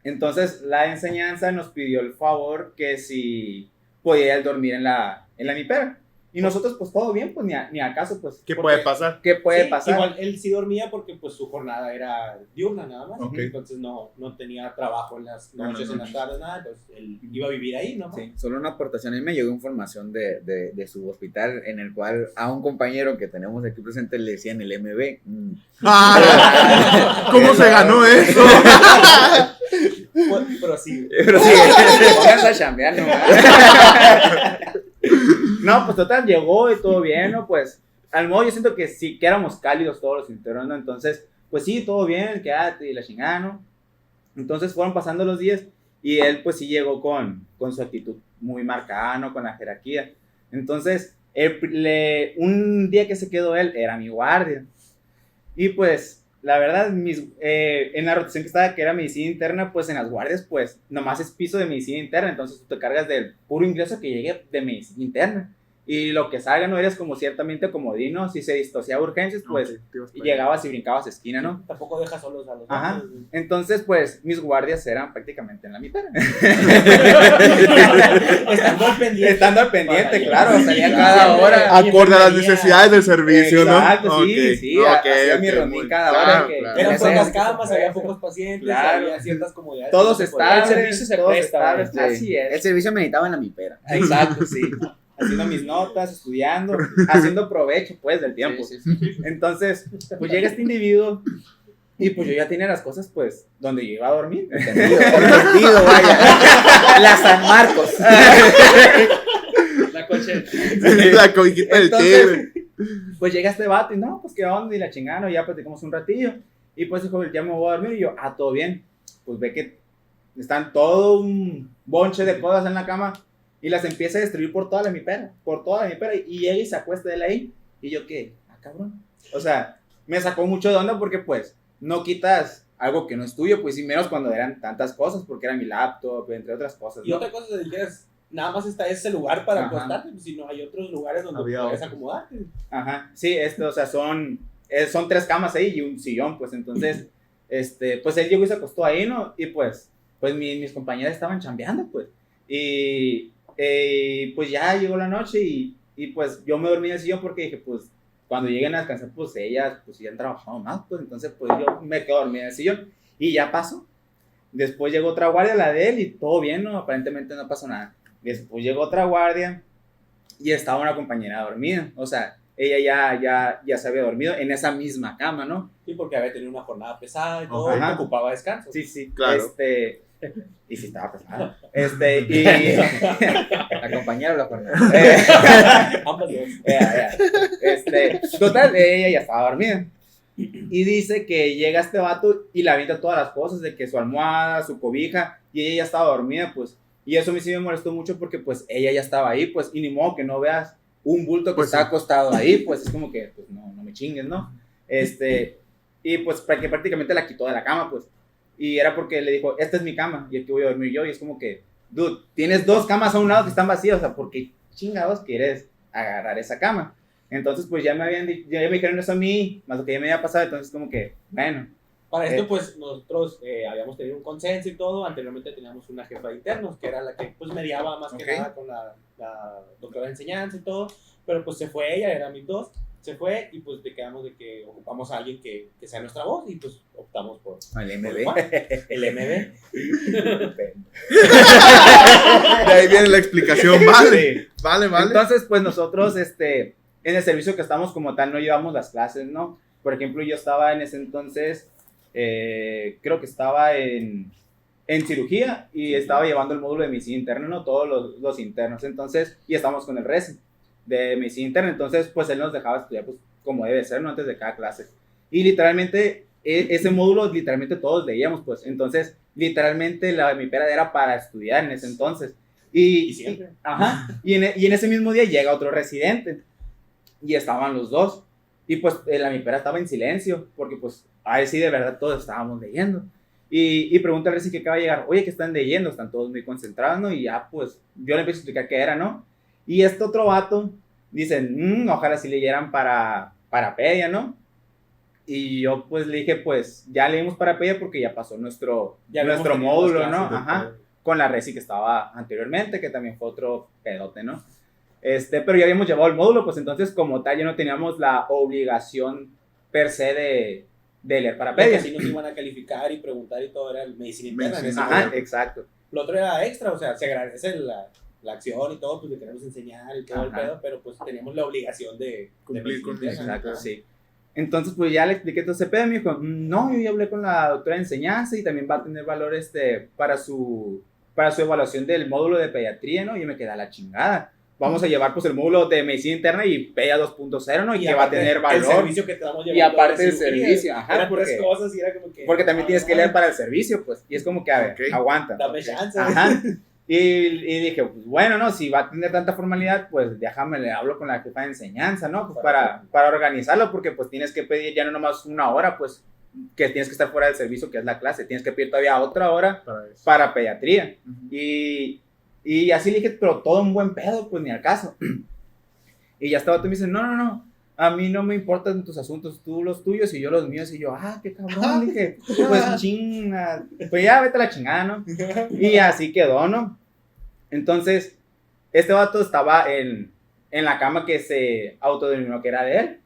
Entonces, la enseñanza nos pidió el favor que si podía él dormir en la hemipera. Y nosotros, pues todo bien, pues ni acaso, pues. ¿Qué Porque- puede pasar? ¿Qué puede Sí, pasar? Igual él sí dormía porque pues su jornada era diurna nada más. Ok. Entonces no tenía trabajo en las No, no, noches, no. en las tardes, nada. Entonces él iba a vivir ahí, ¿no? Sí, solo una aportación. A mí me llegó información de su hospital en el cual a un compañero que tenemos aquí presente le decían el MB. Ah, ¿cómo se ganó eso? Pero sí. Pero sí, Pónganse a chambear, ¿no? No, pues total, llegó y todo bien, ¿no? Pues, al modo yo siento que sí, que éramos cálidos todos los internos, ¿no? Entonces, pues sí, todo bien, quédate y la chingada, ¿no? Entonces fueron pasando los días y él, pues sí llegó con su actitud muy marcada, ¿no? Con la jerarquía. Entonces, un día que se quedó él, era mi guardia. Y pues, la verdad, en la rotación que estaba, que era medicina interna, pues en las guardias, pues nomás es piso de medicina interna, entonces tú te cargas del puro ingreso que llegue de medicina interna. Y lo que salga no eres como ciertamente comodino, si se distorsionaba urgencias, pues Ok, te ibas y para allá. llegabas y brincabas esquina, ¿no? Tampoco deja solos a los Ajá. otros. Entonces, pues mis guardias eran prácticamente en la mitad. Estando al pendiente. Estando al pendiente, Para claro, llegar. salía Sí, cada hora. Acorde a las Enfermería. necesidades del servicio, ¿no? Exacto, sí, Ok, sí, ok, hacía mi ok, rondín muy- cada hora claro, que- claro. Eran Ese- pocas camas, había pocos pacientes, Claro. había ciertas comodidades. Todos que no se podían. El estables, servicio se todos presta, estables, vaya. así el es. servicio meditaba en la mipera. Exacto, sí. Haciendo mis notas, estudiando, haciendo provecho, pues, del tiempo. Sí, sí, sí. Entonces, pues llega este individuo y pues yo ya tenía las cosas, pues, donde yo iba a dormir. Entendido, vaya. La San Marcos. La coche. La cobijita del Entonces, tigre. pues llega este vato y no, pues qué onda, y la chingada, ¿no? Ya platicamos un ratillo. Y pues dijo, ya me voy a dormir. Y yo, todo bien. Pues ve que están todo un bonche de cosas en la cama y las empieza a destruir por toda la hemipera, y llega y se acuesta de él ahí. Y yo, ¿qué? Cabrón. O sea, me sacó mucho de onda porque pues no quitas algo que no es tuyo, pues y menos cuando eran tantas cosas, porque era mi laptop, entre otras cosas, Y ¿no? otra cosa, si dijeras, nada más está ese lugar para Ajá. acostarte, pues, si no hay otros lugares donde Había puedes otro. acomodarte. Ajá, sí, o sea, son 3 camas ahí y un sillón, pues entonces, pues él llegó y se acostó ahí, ¿no? Y pues mis compañeras estaban chambeando, pues, y pues ya llegó la noche y pues yo me dormí en el sillón porque dije, pues, cuando lleguen a descansar, pues ellas, pues ya han trabajado más, pues entonces, pues yo me quedo dormido en el sillón y ya pasó. Después llegó otra guardia, la de él, y todo bien, ¿no? Aparentemente no pasó nada. Después llegó otra guardia y estaba una compañera dormida, o sea, ella ya se había dormido en esa misma cama, ¿no? Sí, porque había tenido una jornada pesada y todo, Ajá. y ocupaba descanso. Sí, sí, Claro. y sí estaba pesado. Y La compañera o la jornada. Ambas dos. total, ella ya estaba dormida. Y dice que llega este vato y le avienta todas las cosas, de que su almohada, su cobija, y ella ya estaba dormida, pues. Y eso a mí sí me molestó mucho porque pues ella ya estaba ahí, pues, y ni modo que no veas un bulto que Pues está sí. acostado ahí, pues es como que, pues no me chingues, ¿no? Y pues que prácticamente la quitó de la cama, pues. Y era porque le dijo, esta es mi cama y aquí voy a dormir yo. Y es como que, dude, tienes 2 camas a un lado que están vacías, o sea, ¿por qué chingados quieres agarrar esa cama? Entonces, pues ya me dijeron eso a mí, más lo que ya me había pasado, entonces como que, bueno. Para esto, pues, nosotros habíamos tenido un consenso y todo. Anteriormente teníamos una jefa de internos, que era la que, pues, mediaba más que Ok. nada con la doctora de enseñanza y todo. Pero pues se fue ella, era mis dos, se fue y pues te quedamos de que ocupamos a alguien que sea nuestra voz y pues optamos por El por MB. Juan, el MB. De ahí viene la explicación. Vale, Sí. vale, vale. Entonces, pues nosotros, en el servicio que estamos como tal, no llevamos las clases, ¿no? Por ejemplo, yo estaba en ese entonces, creo que estaba en cirugía y estaba llevando el módulo de medicina interna, ¿no? Todos los internos, entonces, y estamos con el resi de medicina interna, entonces, pues él nos dejaba estudiar, pues, como debe ser, ¿no? Antes de cada clase. Y literalmente, ese módulo, literalmente todos leíamos, pues, entonces, literalmente mi pera era para estudiar en ese entonces. Y siempre. Ajá, y en ese mismo día llega otro residente y estaban los dos. Y pues la mipera estaba en silencio, porque pues ahí sí de verdad todos estábamos leyendo. Y pregunta al reci que acaba de llegar, oye, ¿qué están leyendo? Están todos muy concentrados, ¿no? Y ya pues yo le empiezo a explicar qué era, ¿no? Y este otro vato dice, ojalá sí leyeran para pedia, ¿no? Y yo pues le dije, pues ya leímos para pedia porque ya pasó nuestro módulo, ¿no? Ajá, con la reci que estaba anteriormente, que también fue otro pedote, ¿no? Pero ya habíamos llevado el módulo, pues entonces como tal ya no teníamos la obligación per se de leer para Porque pedia. así nos iban a calificar y preguntar y todo, era el medicina interna. en ese Ajá, momento. exacto. Lo otro era extra, o sea, se agradece la acción y todo, pues de querernos enseñar y todo el Ajá. pedo, pero pues teníamos la obligación de Cumplir medicina con interna. Exacto, sí. Entonces, pues ya le expliqué todo ese pedo, me dijo, no, yo ya hablé con la doctora de enseñanza y también va a tener valor para su evaluación del módulo de pediatría, ¿no? Y yo me quedé a la chingada. Vamos a llevar pues el módulo de medicina interna y PEA 2.0, ¿no? Y que va a aparte, tener el valor. servicio que te vamos Y llevando aparte de el cirugía, servicio, ajá, eran porque- tres cosas y era como que... Porque también tienes que leer para el servicio, pues. Y es como que, a ver, Ok. aguanta. Dame chance. Ajá. Y dije, pues bueno, no, si va a tener tanta formalidad, pues déjame, le hablo con la jefa de enseñanza, ¿no? Pues para organizarlo, porque pues tienes que pedir ya no nomás una hora, pues que tienes que estar fuera del servicio, que es la clase, tienes que pedir todavía otra hora Para eso. para pediatría. Ujú. Y así le dije, pero todo un buen pedo, pues ni al caso. Y ya estaba, tú me dices, no, a mí no me importan tus asuntos, tú los tuyos y yo los míos. Y yo, qué cabrón, le dije, pues chinga, pues ya vete a la chingada, ¿no? Y así quedó, ¿no? Entonces, este vato estaba en la cama que se autodenominó que era de él.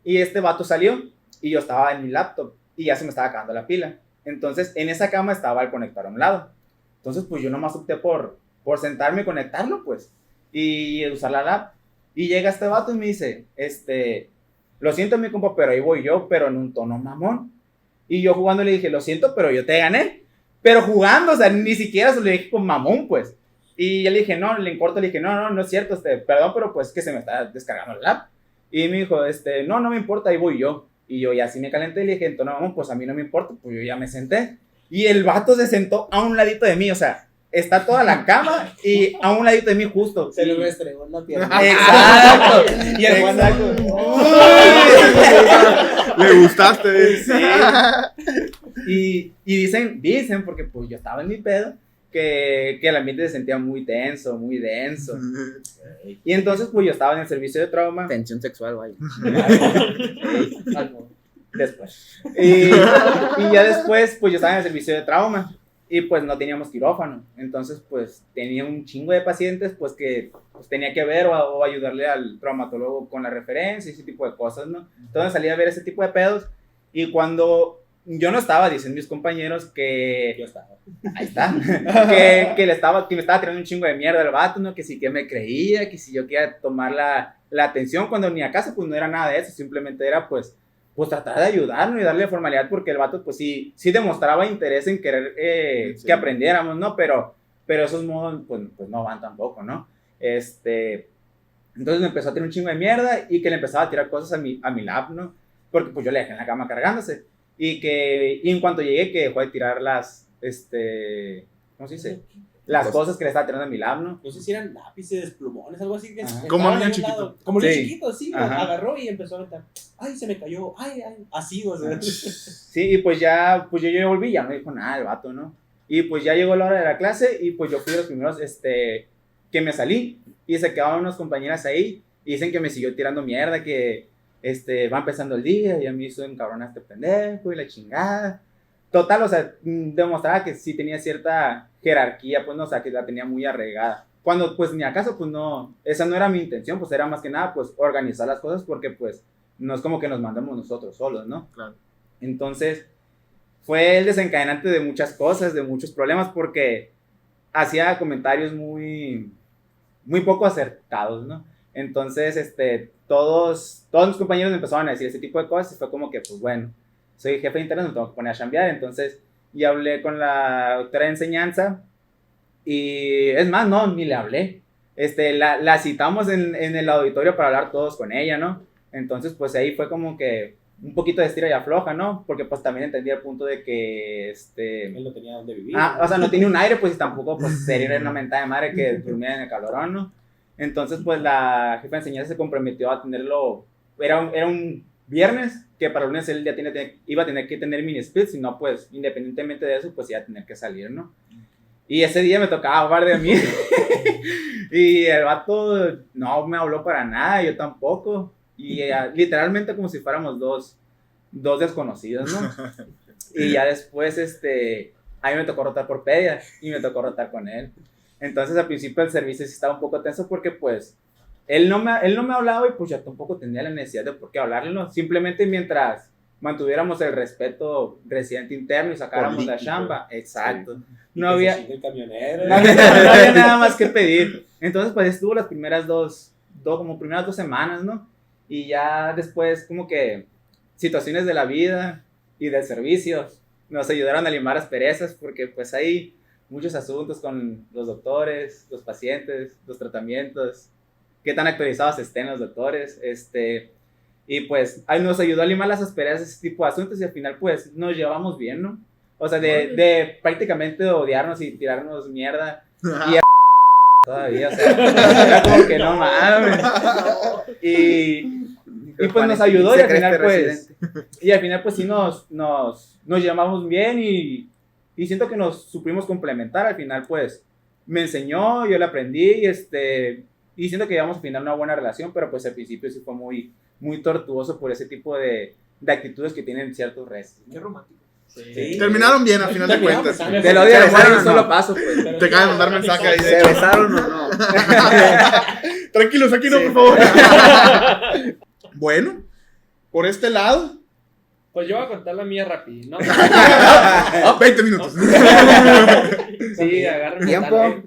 Y este vato salió y yo estaba en mi laptop y ya se me estaba acabando la pila. Entonces, en esa cama estaba el conector a un lado. Entonces, pues yo nomás opté por sentarme y conectarlo, pues, y usar la lap. Y llega este vato y me dice, lo siento, mi compa, pero ahí voy yo, pero en un tono mamón. Y yo jugando le dije, lo siento, pero yo te gané. Pero jugando, o sea, ni siquiera se lo dije con mamón, pues. Y yo le dije, no, le dije, no es cierto, perdón, pero pues que se me está descargando la app. Y me dijo, no me importa, ahí voy yo. Y yo ya así me calenté y le dije, entonces, no, pues a mí no me importa, pues yo ya me senté. Y el vato se sentó a un ladito de mí, o sea, está toda la cama y a un ladito de mí justo. Se Y- lo estregó en la pierna. Exacto. Y el Juan Exacto. Le gustaste. Sí. Y dicen, porque pues yo estaba en mi pedo, que el ambiente se sentía muy tenso, muy denso. Y entonces pues yo estaba en el servicio de trauma. Tensión sexual, vaya. Algo. Después. Y ya después pues yo estaba en el servicio de trauma. Y pues no teníamos quirófano. Entonces pues tenía un chingo de pacientes pues que pues, tenía que ver o ayudarle al traumatólogo con la referencia y ese tipo de cosas, ¿no? Entonces salí a ver ese tipo de pedos. Y cuando yo no estaba, dicen mis compañeros que... Yo estaba. Ahí está. que me estaba tirando un chingo de mierda al vato, ¿no? Que sí que me creía, que si yo quería tomar la atención, cuando ni acaso pues no era nada de eso, simplemente era pues tratar de ayudarnos y darle formalidad, porque el vato pues sí demostraba interés en querer Sí. que aprendiéramos, ¿no? Pero esos modos pues no van tampoco, ¿no? Entonces me empezó a tirar un chingo de mierda y que le empezaba a tirar cosas a mi lap, ¿no? Porque pues yo le dejé en la cama cargándose. Y en cuanto llegué que dejó de tirar las, ¿cómo se dice? Las cosas que le estaba tirando a mi lap, ¿no? No sé si eran lápices, plumones, algo así. Que Ajá. estaban Como ahí niño al chiquito. lado. Como niño Sí. chiquito, sí. Ajá. Agarró y empezó a aventar. Ay, se me cayó. Ay, así, o sea. Sí, y pues ya volví, ya no dijo nada el vato, ¿no? Y pues ya llegó la hora de la clase y pues yo fui de los primeros, que me salí y se quedaron unas compañeras ahí y dicen que me siguió tirando mierda, que, va empezando el día y a mí hizo encabronar este pendejo y la chingada. Total, o sea, demostraba que sí tenía cierta jerarquía, pues, no, o sea, que la tenía muy arraigada. Cuando pues ni acaso pues no, esa no era mi intención, pues era más que nada pues organizar las cosas porque pues no es como que nos mandamos nosotros solos, ¿no? Claro. Entonces fue el desencadenante de muchas cosas, de muchos problemas porque hacía comentarios muy poco acertados, ¿no? Entonces, todos mis compañeros me empezaron a decir ese tipo de cosas y fue como que, pues bueno, soy jefe interno, me tengo que poner a chambear, entonces ya hablé con la doctora de enseñanza y es más, no, ni le hablé. La citamos en el auditorio para hablar todos con ella, ¿no? Entonces, pues ahí fue como que un poquito de estira y afloja, ¿no? Porque pues también entendía el punto de que, Él no tenía dónde vivir. o sea, no tenía un aire, pues y tampoco, pues sería una mentada de madre que durmiera en el calorón, ¿no? Entonces, pues la jefa de enseñanza se comprometió a tenerlo, era un viernes, que para el lunes él ya iba a tener que tener mini split, si no, pues independientemente de eso, pues iba a tener que salir, ¿no? Y ese día me tocaba hablar de mí. Y el vato no me habló para nada, yo tampoco. Y literalmente como si fuéramos dos desconocidos, ¿no? Y ya después, a mí me tocó rotar por pedia y me tocó rotar con él. Entonces al principio el servicio sí estaba un poco tenso porque pues él no me hablaba y pues yo tampoco tenía la necesidad de por qué hablarle, ¿no? Simplemente mientras mantuviéramos el respeto residente interno y sacáramos la chamba. Exacto. No había, el camionero. no había nada más que pedir. Entonces pues estuvo las primeras dos semanas, ¿no? Y ya después como que situaciones de la vida y del servicio nos ayudaron a limar las perezas porque pues hay muchos asuntos con los doctores, los pacientes, los tratamientos, qué tan actualizados estén los doctores, y pues ahí nos ayudó a limar las asperezas, ese tipo de asuntos y al final pues nos llevamos bien, ¿no? O sea, de prácticamente odiarnos y tirarnos mierda y todavía, o sea, era como que no mames. Y pues nos ayudó y al final pues sí nos llevamos bien y siento que nos supimos complementar. Al final pues me enseñó, yo le aprendí y siento que llevamos al final una buena relación, pero pues al principio sí fue muy tortuoso por ese tipo de actitudes que tienen ciertos restos, ¿no? Qué romántico. Sí. Terminaron bien, al final de cuentas. Te lo digo, besaron, un solo no. paso, pues. Te acaban de mandar mensaje ahí. ¿Se besaron o no? Tranquilos, aquí no, por favor. Bueno, por este lado. Pues yo voy a contar la mía rápido, ¿no? 20 minutos. Sí, agarren Tiempo. No.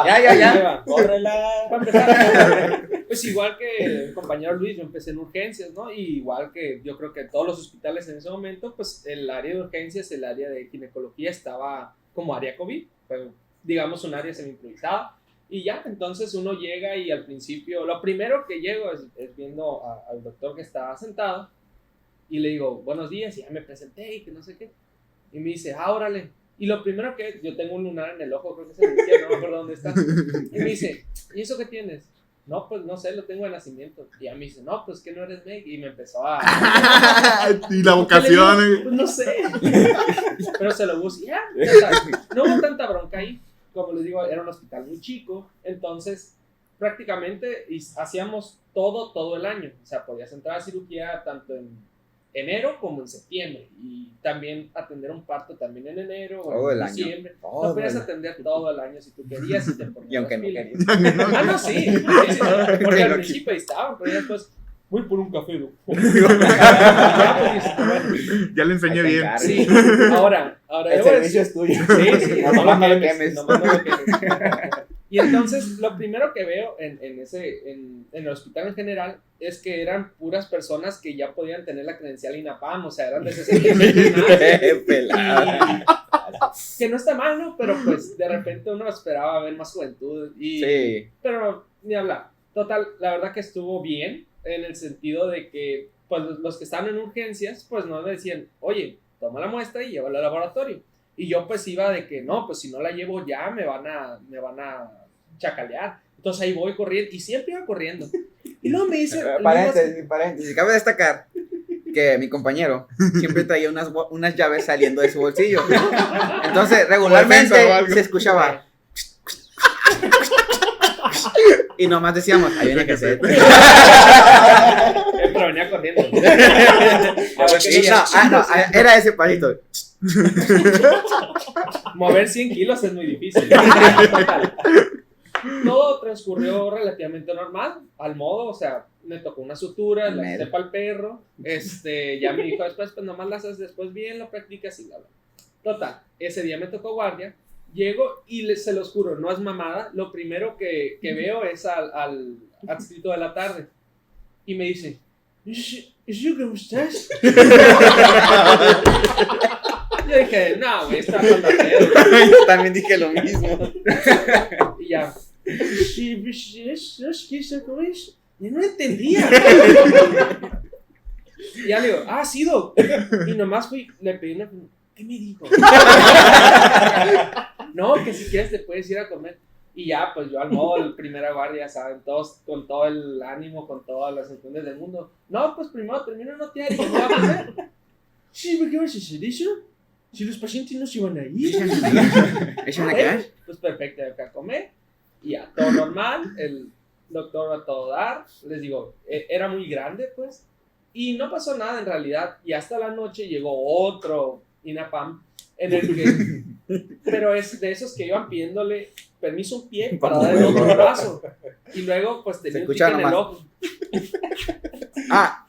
Ya. Córrela. Para empezar, pues igual que el compañero Luis, yo empecé en urgencias, ¿no? Y igual que yo creo que todos los hospitales en ese momento, pues el área de urgencias, el área de ginecología estaba como área COVID, pues, digamos un área semi-improvisada. Y ya, entonces uno llega y al principio, lo primero que llego es viendo al doctor que estaba sentado y le digo, buenos días, y ya me presenté y que no sé qué. Y me dice, órale. Y lo primero que yo tengo un lunar en el ojo, creo que es el izquierdo, no me acuerdo dónde está. Y me dice, ¿y eso qué tienes? No, pues no sé, lo tengo de nacimiento. Y a mí me dice, no, pues que no eres médico. Y me empezó a... Y la vocación. Pues no sé. Pero se lo busqué. Ya, o sea, no hubo tanta bronca ahí. Como les digo, era un hospital muy chico. Entonces, prácticamente hacíamos todo el año. O sea, podías entrar a cirugía tanto en enero como en septiembre. Y también atender un parto también en enero o Todo en el año. diciembre. Todo Lo podías el año. atender todo el año si tú querías. Y te ponías Y aunque las no pilas. quería. Ah, no, sí. Porque al principio ahí estaban, pero ya después voy por un café. ¿No? Ya, pues, dices, bueno, Ya le enseñé bien. sí, ahora El debo servicio decir- es tuyo. Sí, Nomás no lo quemes, quemes. nomás no lo quemes. Y entonces, lo primero que veo en el hospital en general es que eran puras personas que ya podían tener la credencial INAPAM, o sea, eran de 65 años. Pelada. Que no está mal, ¿no? Pero pues de repente uno esperaba ver más juventud. Sí. Pero ni hablar. Total, la verdad que estuvo bien en el sentido de que pues los que estaban en urgencias, pues no le decían, oye, toma la muestra y llévala al laboratorio. Y yo pues iba de que no, pues si no la llevo ya me van a chacalear. Entonces ahí voy corriendo y siempre iba corriendo. Y luego me dice... Paréntesis. Cabe destacar que mi compañero siempre traía unas llaves saliendo de su bolsillo. Entonces, regularmente Defensa o algo. se escuchaba. Y nomás decíamos, ahí viene cassette. Pero venía corriendo. Y no, era ese pasito. Mover 100 kilos es muy difícil. Total. todo transcurrió relativamente normal, al modo, o sea, me tocó una sutura, la hice para el perro, ya me dijo después, pues nomás la haces después bien, lo practicas y bla, bla. Total, ese día me tocó guardia, llego y se los juro, no es mamada, lo primero que veo es al adscrito de la tarde y me dice, ¿cómo estás? Yo dije, no, güey, está hablando pedo. Yo también dije lo mismo. Y ya, ¿cómo es? Y no entendía. Y ya le digo, sí, doc. Y nomás fui, le pedí una, ¿qué me dijo? No, que si quieres te puedes ir a comer. Y ya, pues yo al modo, el primera guardia, ¿saben? Todos con todo el ánimo, con todas las intenciones del mundo. No, pues primero termino de notear y me voy a comer. Sí, ¿por qué vas a hacer eso? Si los pacientes no se iban a ir. ¿Es una qué? Pues perfecto, de acá a comer. Y ya, todo normal. El doctor va a todo dar. Les digo, era muy grande, pues. Y no pasó nada en realidad. Y hasta la noche llegó otro INAPAM en el que... Pero es de esos que iban pidiéndole permiso un pie para dar el otro brazo. Y luego, pues tenía un tique en el ojo.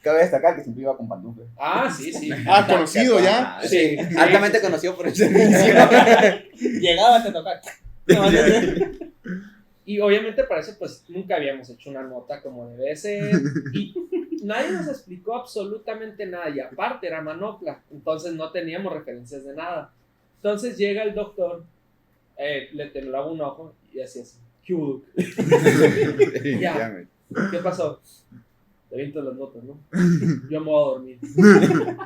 Cabe destacar que siempre iba con pantuflas. Sí, sí. Conocido ya. Sí, Altamente conocido por el servicio. Llegaba a tocar. Y obviamente para eso pues nunca habíamos hecho una nota como debe ser y nadie nos explicó absolutamente nada y aparte era manopla, entonces no teníamos referencias de nada. Entonces llega el doctor, le temblaba un ojo y así así, ya, ¿qué pasó? Te viento las notas, ¿no? Yo me voy a dormir.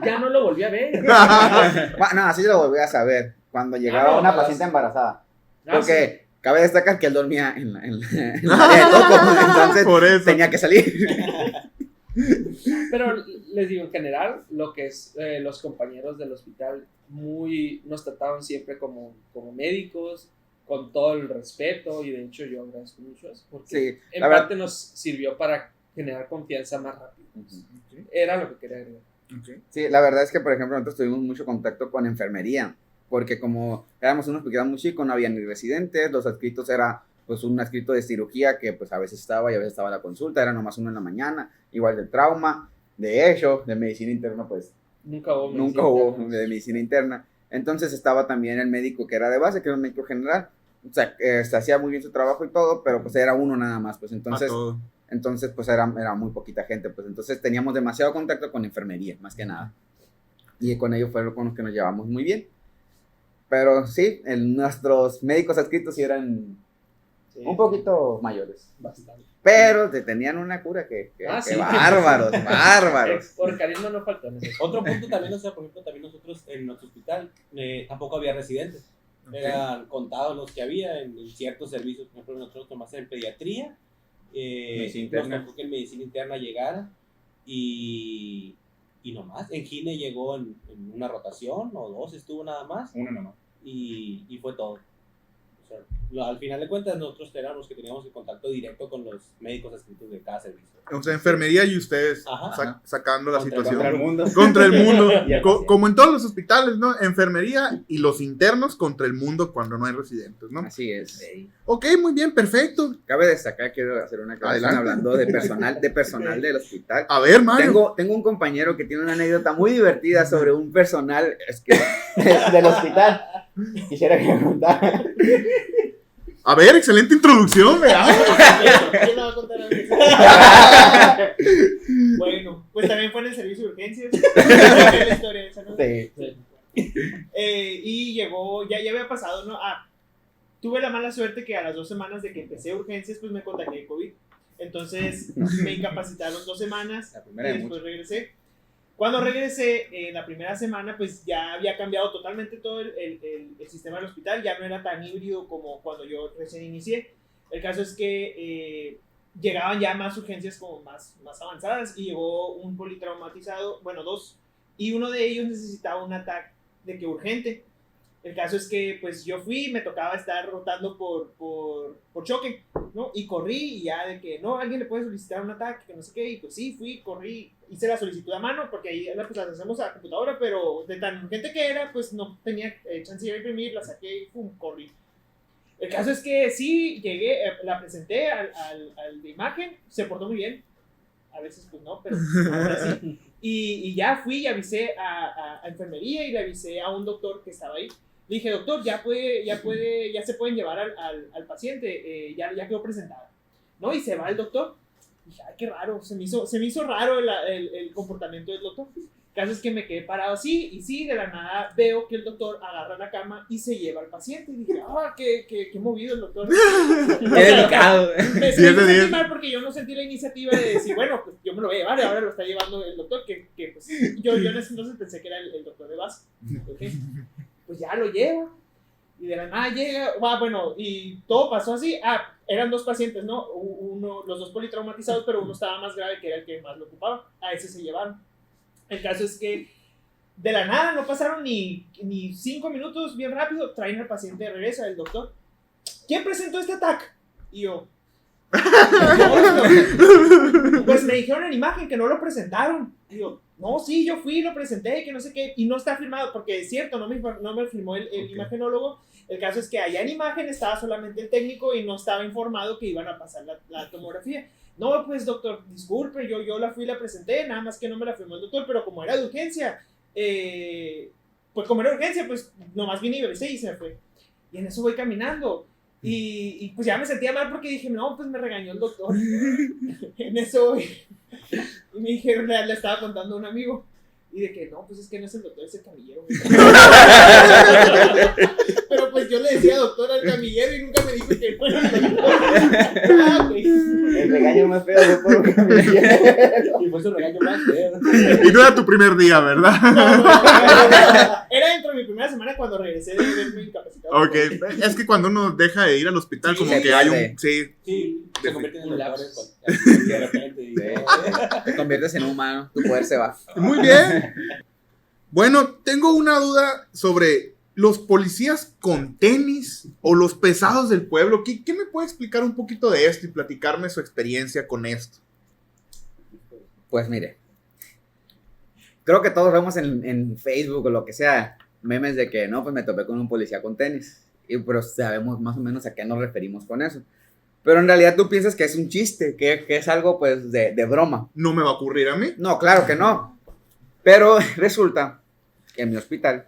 Ya no lo volví a ver. No, así lo volví a saber cuando llegaba una paciente embarazada. Porque cabe destacar que él dormía en la área de toco, entonces Por eso. tenía que salir. Pero les digo, en general, lo que es los compañeros del hospital nos trataban siempre como médicos, con todo el respeto, y de hecho yo agradezco mucho eso, porque Sí, en la parte nos sirvió para generar confianza más rápido. Era lo que quería agregar. Sí, la verdad es que, por ejemplo, nosotros tuvimos mucho contacto con enfermería, porque como éramos un hospital muy chico, no había ni residentes, los adscritos era pues un adscrito de cirugía que pues a veces estaba y a veces estaba la consulta, era nomás uno en la mañana, igual de trauma, de hecho, de medicina interna, pues Nunca hubo de medicina interna. Entonces estaba también el médico que era de base, que era un médico general, o sea, se hacía muy bien su trabajo y todo, pero pues era uno nada más, pues entonces pues era muy poquita gente, pues entonces teníamos demasiado contacto con enfermería, más que nada. Y con ellos fueron con los que nos llevamos muy bien. Pero sí, nuestros médicos adscritos sí eran un poquito mayores. Bastante. Pero te tenían una cura que Sí. bárbaros. Por carisma no faltó en eso. Otro punto también, o sea, por ejemplo, también nosotros en nuestro hospital tampoco había residentes. Eran contados los que había en ciertos servicios. Por ejemplo, nosotros nomás en pediatría. Medicina Nos interna. tocó que en medicina interna llegara y nomás. En gine llegó en una rotación o dos, estuvo nada más. Uno nomás. Y fue todo. O sea, al final de cuentas nosotros éramos los que teníamos el contacto directo con los médicos adscritos de cada servicio. O sea, enfermería y ustedes sacando la Contra situación. Contra el mundo. Contra el mundo. Y el Como en todos los hospitales, ¿no? Enfermería y los internos contra el mundo cuando no hay residentes, ¿no? Así es. Ok, muy bien, perfecto. Cabe destacar, quiero hacer una aclaración Adelante. hablando de personal del hospital. A ver, Mario. Tengo un compañero que tiene una anécdota muy divertida sobre un personal del hospital. Quisiera que me contara. A ver, excelente introducción, ¿verdad? ¿Quién lo va a contar a mí? Bueno, pues también fue en el servicio de urgencias. La historia esa, ¿no? Sí. Y llegó, ya había pasado, ¿no? Tuve la mala suerte que a las 2 semanas de que empecé urgencias, pues me contagié de COVID. Entonces me incapacitaron 2 semanas La primera y de después regresé. Cuando regresé, la primera semana, pues ya había cambiado totalmente todo el sistema del hospital, ya no era tan híbrido como cuando yo recién inicié. El caso es que llegaban ya más urgencias como más avanzadas y llegó un politraumatizado, bueno, 2, y uno de ellos necesitaba un ataque de que urgente. El caso es que pues yo fui, me tocaba estar rotando por choque, ¿no? Y corrí y ya de que, no, alguien le puede solicitar un ataque, que no sé qué, y pues sí, fui, corrí, hice la solicitud a mano, porque ahí pues las hacemos a la computadora, pero de tan urgente que era, pues no tenía chance de imprimir, la saqué y pum, corrí. El caso es que sí, llegué, la presenté al de imagen, se portó muy bien. A veces pues no, pero ahora sí. Y ya fui y avisé a enfermería y le avisé a un doctor que estaba ahí. Le dije, doctor, ya se pueden llevar al paciente, ya quedó presentado. ¿No? Y se va el doctor. Dije, ay, qué raro, se me hizo raro el comportamiento del doctor. El caso es que me quedé parado así, y sí, de la nada veo que el doctor agarra la cama y se lleva al paciente. Y dije, qué movido el doctor. Qué delicado. Me sentí mal porque yo no sentí la iniciativa de decir, bueno, pues yo me lo voy a llevar, y ahora lo está llevando el doctor, que pues, yo en ese entonces pensé que era el doctor de base. Okay. Pues ya lo lleva, y de la nada llega, bueno, y todo pasó así. Eran 2 pacientes, ¿no? Los 2 politraumatizados, pero uno estaba más grave, que era el que más lo ocupaba. A ese se llevaron. El caso es que de la nada no pasaron ni 5 minutos, bien rápido, traen al paciente de regreso, el doctor. ¿Quién presentó este ataque? Y yo, pues me dijeron en imagen que no lo presentaron. Y yo, no, sí, yo fui, lo presenté, que no sé qué, y no está firmado, porque es cierto, no me firmó el imagenólogo. El caso es que allá en imagen estaba solamente el técnico y no estaba informado que iban a pasar la tomografía. No, pues doctor, disculpe, yo la fui y la presenté, nada más que no me la firmó el doctor, pero como era de urgencia, pues nomás vine y revisé y se me fue. Y en eso voy caminando. Y pues ya me sentía mal porque dije, no, pues me regañó el doctor. En eso voy. Y me dije, le estaba contando a un amigo. Y de que no, pues es que no es el doctor, es el camillero. Pero pues yo le decía doctor al camillero y nunca me dijo que no era el doctor. Okay. El regaño más feo fue por un camillero. Y fue su regaño más feo. Y no era tu primer día, ¿verdad? Era dentro de mi primera semana cuando regresé de verme incapacitado. Ok, es que cuando uno deja de ir al hospital, Sí, como se que hay pierde. un... Sí, Sí, se convierten en Un doctores lapsus. de repente. Y, Te conviertes en un humano, tu poder se va. muy bien. Bueno, tengo una duda sobre los policías con tenis o los pesados del pueblo. ¿Qué me puede explicar un poquito de esto y platicarme su experiencia con esto? Pues mire, creo que todos vemos en Facebook o lo que sea memes de que no, pues me topé con un policía con tenis. Pero sabemos más o menos a qué nos referimos con eso. Pero en realidad tú piensas que es un chiste, que es algo pues de broma. ¿No me va a ocurrir a mí? No, claro que no. Pero resulta que en mi hospital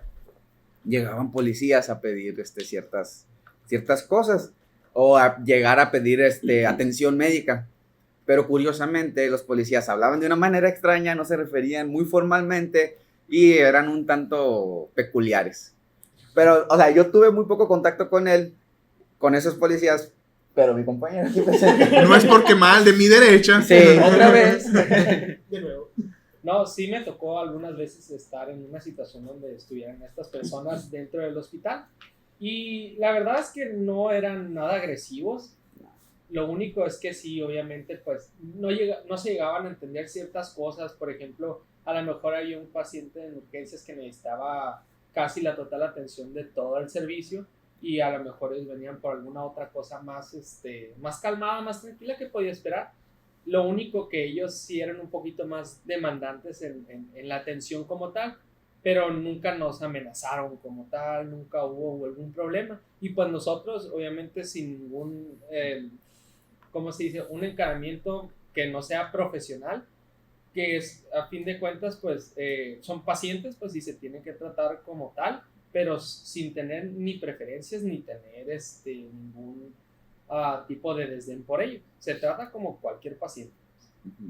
llegaban policías a pedir ciertas cosas o a llegar a pedir atención médica. Pero curiosamente los policías hablaban de una manera extraña, no se referían muy formalmente y eran un tanto peculiares. Pero, o sea, yo tuve muy poco contacto con esos policías, pero mi compañero aquí presente. No es porque mal de mi derecha. Sí, Otra vez. De nuevo. No, sí me tocó algunas veces estar en una situación donde estuvieran estas personas dentro del hospital y la verdad es que no eran nada agresivos. Lo único es que sí, obviamente, pues no se llegaban a entender ciertas cosas. Por ejemplo, a lo mejor había un paciente en urgencias que necesitaba casi la total atención de todo el servicio y a lo mejor ellos venían por alguna otra cosa más calmada, más tranquila que podía esperar. Lo único que ellos sí eran un poquito más demandantes en la atención como tal, pero nunca nos amenazaron como tal, nunca hubo algún problema. Y pues nosotros, obviamente, sin ningún, ¿cómo se dice? Un encaramiento que no sea profesional, que es, a fin de cuentas, pues son pacientes, pues y se tienen que tratar como tal, pero sin tener ni preferencias ni tener ningún tipo de desdén por ello. Se trata como cualquier paciente.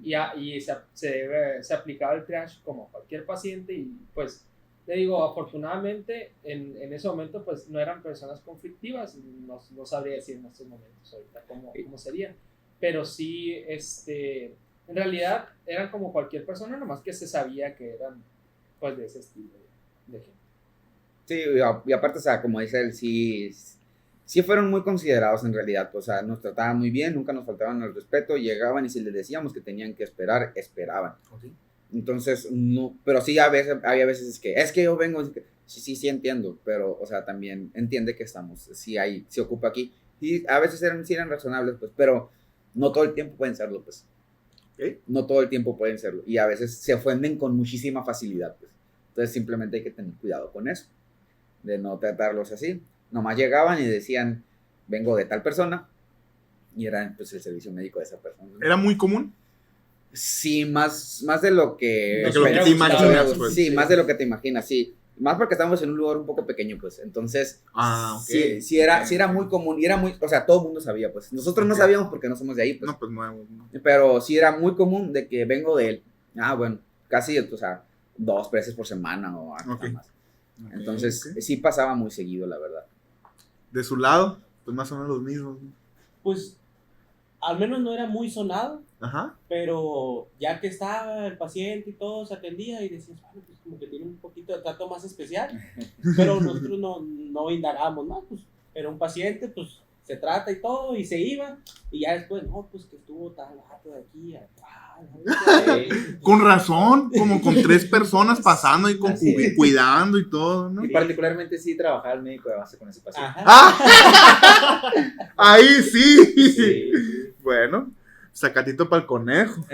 Y se aplicaba el triage como cualquier paciente y pues le digo, afortunadamente en ese momento pues no eran personas conflictivas, no sabría decir en estos momentos ahorita cómo serían, pero sí en realidad eran como cualquier persona, nomás que se sabía que eran pues de ese estilo de gente. Sí, y aparte, o sea, como dice él, sí fueron muy considerados en realidad, o sea, nos trataban muy bien, nunca nos faltaban el respeto, llegaban y si les decíamos que tenían que esperar, esperaban. Okay. Entonces, no, pero sí había veces que, es que yo vengo, sí entiendo, pero, o sea, también entiende que se ocupa aquí, y a veces sí eran razonables, pues, pero no todo el tiempo pueden serlo, pues. ¿Okay? No todo el tiempo pueden serlo, y a veces se ofenden con muchísima facilidad, pues. Entonces, simplemente hay que tener cuidado con eso, de no tratarlos así. Nomás llegaban y decían, vengo de tal persona, y era pues el servicio médico de esa persona. ¿Era muy común? Sí, más de lo que... Nos De lo que hubiera te gustado. imaginas, pues. Sí, más de lo que te imaginas, sí. Más porque estamos en un lugar un poco pequeño, pues. Entonces, Ah, ok. sí era muy común. Y era muy, o sea, todo el mundo sabía, pues. Nosotros no Ok. sabíamos porque no somos de ahí, pues. No, pues nuevo. ¿No? Pero sí era muy común de que vengo de él. Ah, bueno, casi, o sea, 2 veces por semana o hasta Ok. más. Entonces, Ok. sí pasaba muy seguido, la verdad. De su lado, pues más o menos los mismos. ¿No? Pues al menos no era muy sonado, Ajá. pero ya que estaba el paciente y todo, se atendía y decías, bueno, pues como que tiene un poquito de trato más especial, pero nosotros no indagábamos, no, pues era un paciente, pues se trata y todo, y se iba, y ya después, no, pues que estuvo tal rato de aquí a Con razón, como con 3 personas pasando y con Así es. cuidando y todo, ¿no? Y particularmente sí trabajaba el médico de base con ese paciente. Ajá. ¡Ah! Ahí sí. Sí. Bueno, sacatito para el conejo.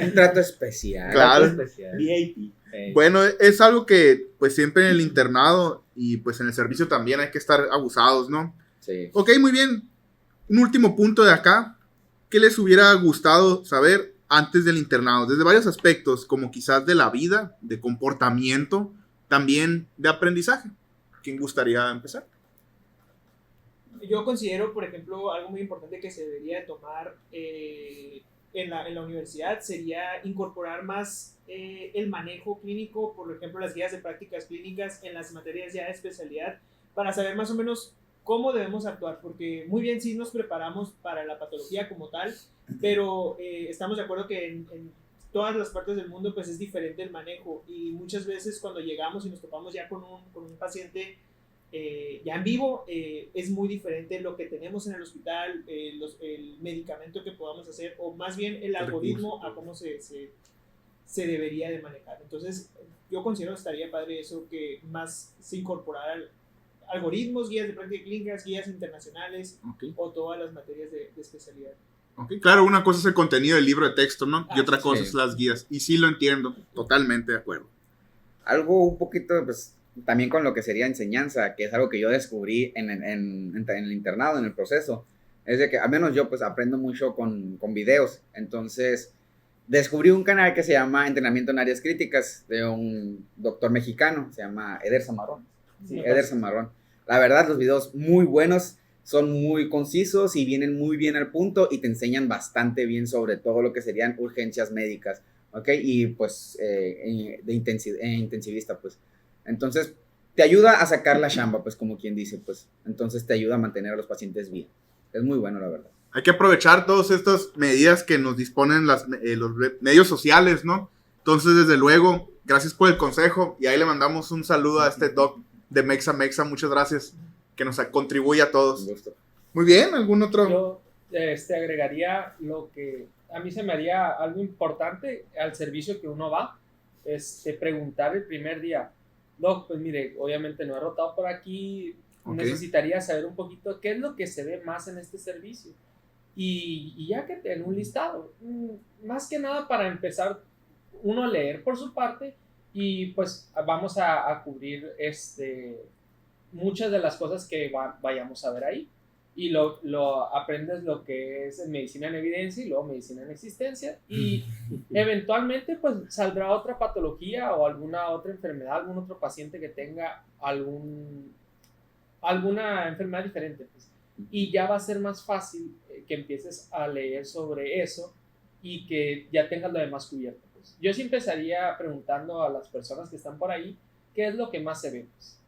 Un trato especial. Claro. Especial. VIP. Bueno, es algo que pues siempre en el internado y pues en el servicio también hay que estar abusados, ¿no? Sí. Ok, muy bien. Un último punto de acá. ¿Qué les hubiera gustado saber antes del internado? Desde varios aspectos, como quizás de la vida, de comportamiento, también de aprendizaje. ¿Quién gustaría empezar? Yo considero, por ejemplo, algo muy importante que se debería de tomar en la universidad sería incorporar más el manejo clínico, por ejemplo, las guías de prácticas clínicas en las materias ya de especialidad, para saber más o menos cómo debemos actuar, porque muy bien sí nos preparamos para la patología como tal, pero estamos de acuerdo que en todas las partes del mundo pues es diferente el manejo, y muchas veces cuando llegamos y nos topamos ya con un paciente ya en vivo, es muy diferente lo que tenemos en el hospital, el medicamento que podamos hacer, o más bien el algoritmo a cómo se debería de manejar. Entonces, yo considero que estaría padre eso, que más se incorporara algoritmos, guías de prácticas clínicas, guías internacionales, Ok. o todas las materias de especialidad. Ok, claro, una cosa es el contenido del libro de texto, ¿no? Y Ah, otra cosa sí. es las guías. Y sí lo entiendo, totalmente de acuerdo. Algo un poquito, pues, también con lo que sería enseñanza, que es algo que yo descubrí en el internado, en el proceso, es de que, al menos yo, pues, aprendo mucho con videos. Entonces, descubrí un canal que se llama Entrenamiento en Áreas Críticas, de un doctor mexicano, se llama Eder Zamarrón. Sí, Eder Zamarrón. La verdad, los videos muy buenos, son muy concisos y vienen muy bien al punto y te enseñan bastante bien sobre todo lo que serían urgencias médicas, ¿ok? Y pues intensivista, pues. Entonces, te ayuda a sacar la chamba, pues, como quien dice, pues. Entonces, te ayuda a mantener a los pacientes bien. Es muy bueno, la verdad. Hay que aprovechar todas estas medidas que nos disponen los medios sociales, ¿no? Entonces, desde luego, gracias por el consejo y ahí le mandamos un saludo a este doc de Mexa Mexa. Muchas gracias, que nos contribuye a Un todos. gusto. Muy bien, ¿algún otro? Yo agregaría lo que a mí se me haría algo importante al servicio que uno va, preguntar el primer día, Doc, pues mire, obviamente no he rotado por aquí, Ok. necesitaría saber un poquito qué es lo que se ve más en este servicio. Y ya que en un listado, más que nada para empezar uno a leer por su parte, y pues vamos a cubrir muchas de las cosas que vayamos a ver ahí. Y lo aprendes lo que es medicina en evidencia y luego medicina en existencia, y eventualmente pues saldrá otra patología o alguna otra enfermedad, algún otro paciente que tenga alguna enfermedad diferente, pues. Y ya va a ser más fácil que empieces a leer sobre eso y que ya tengas lo demás cubierto, pues. Yo sí empezaría preguntando a las personas que están por ahí qué es lo que más se ve, pues.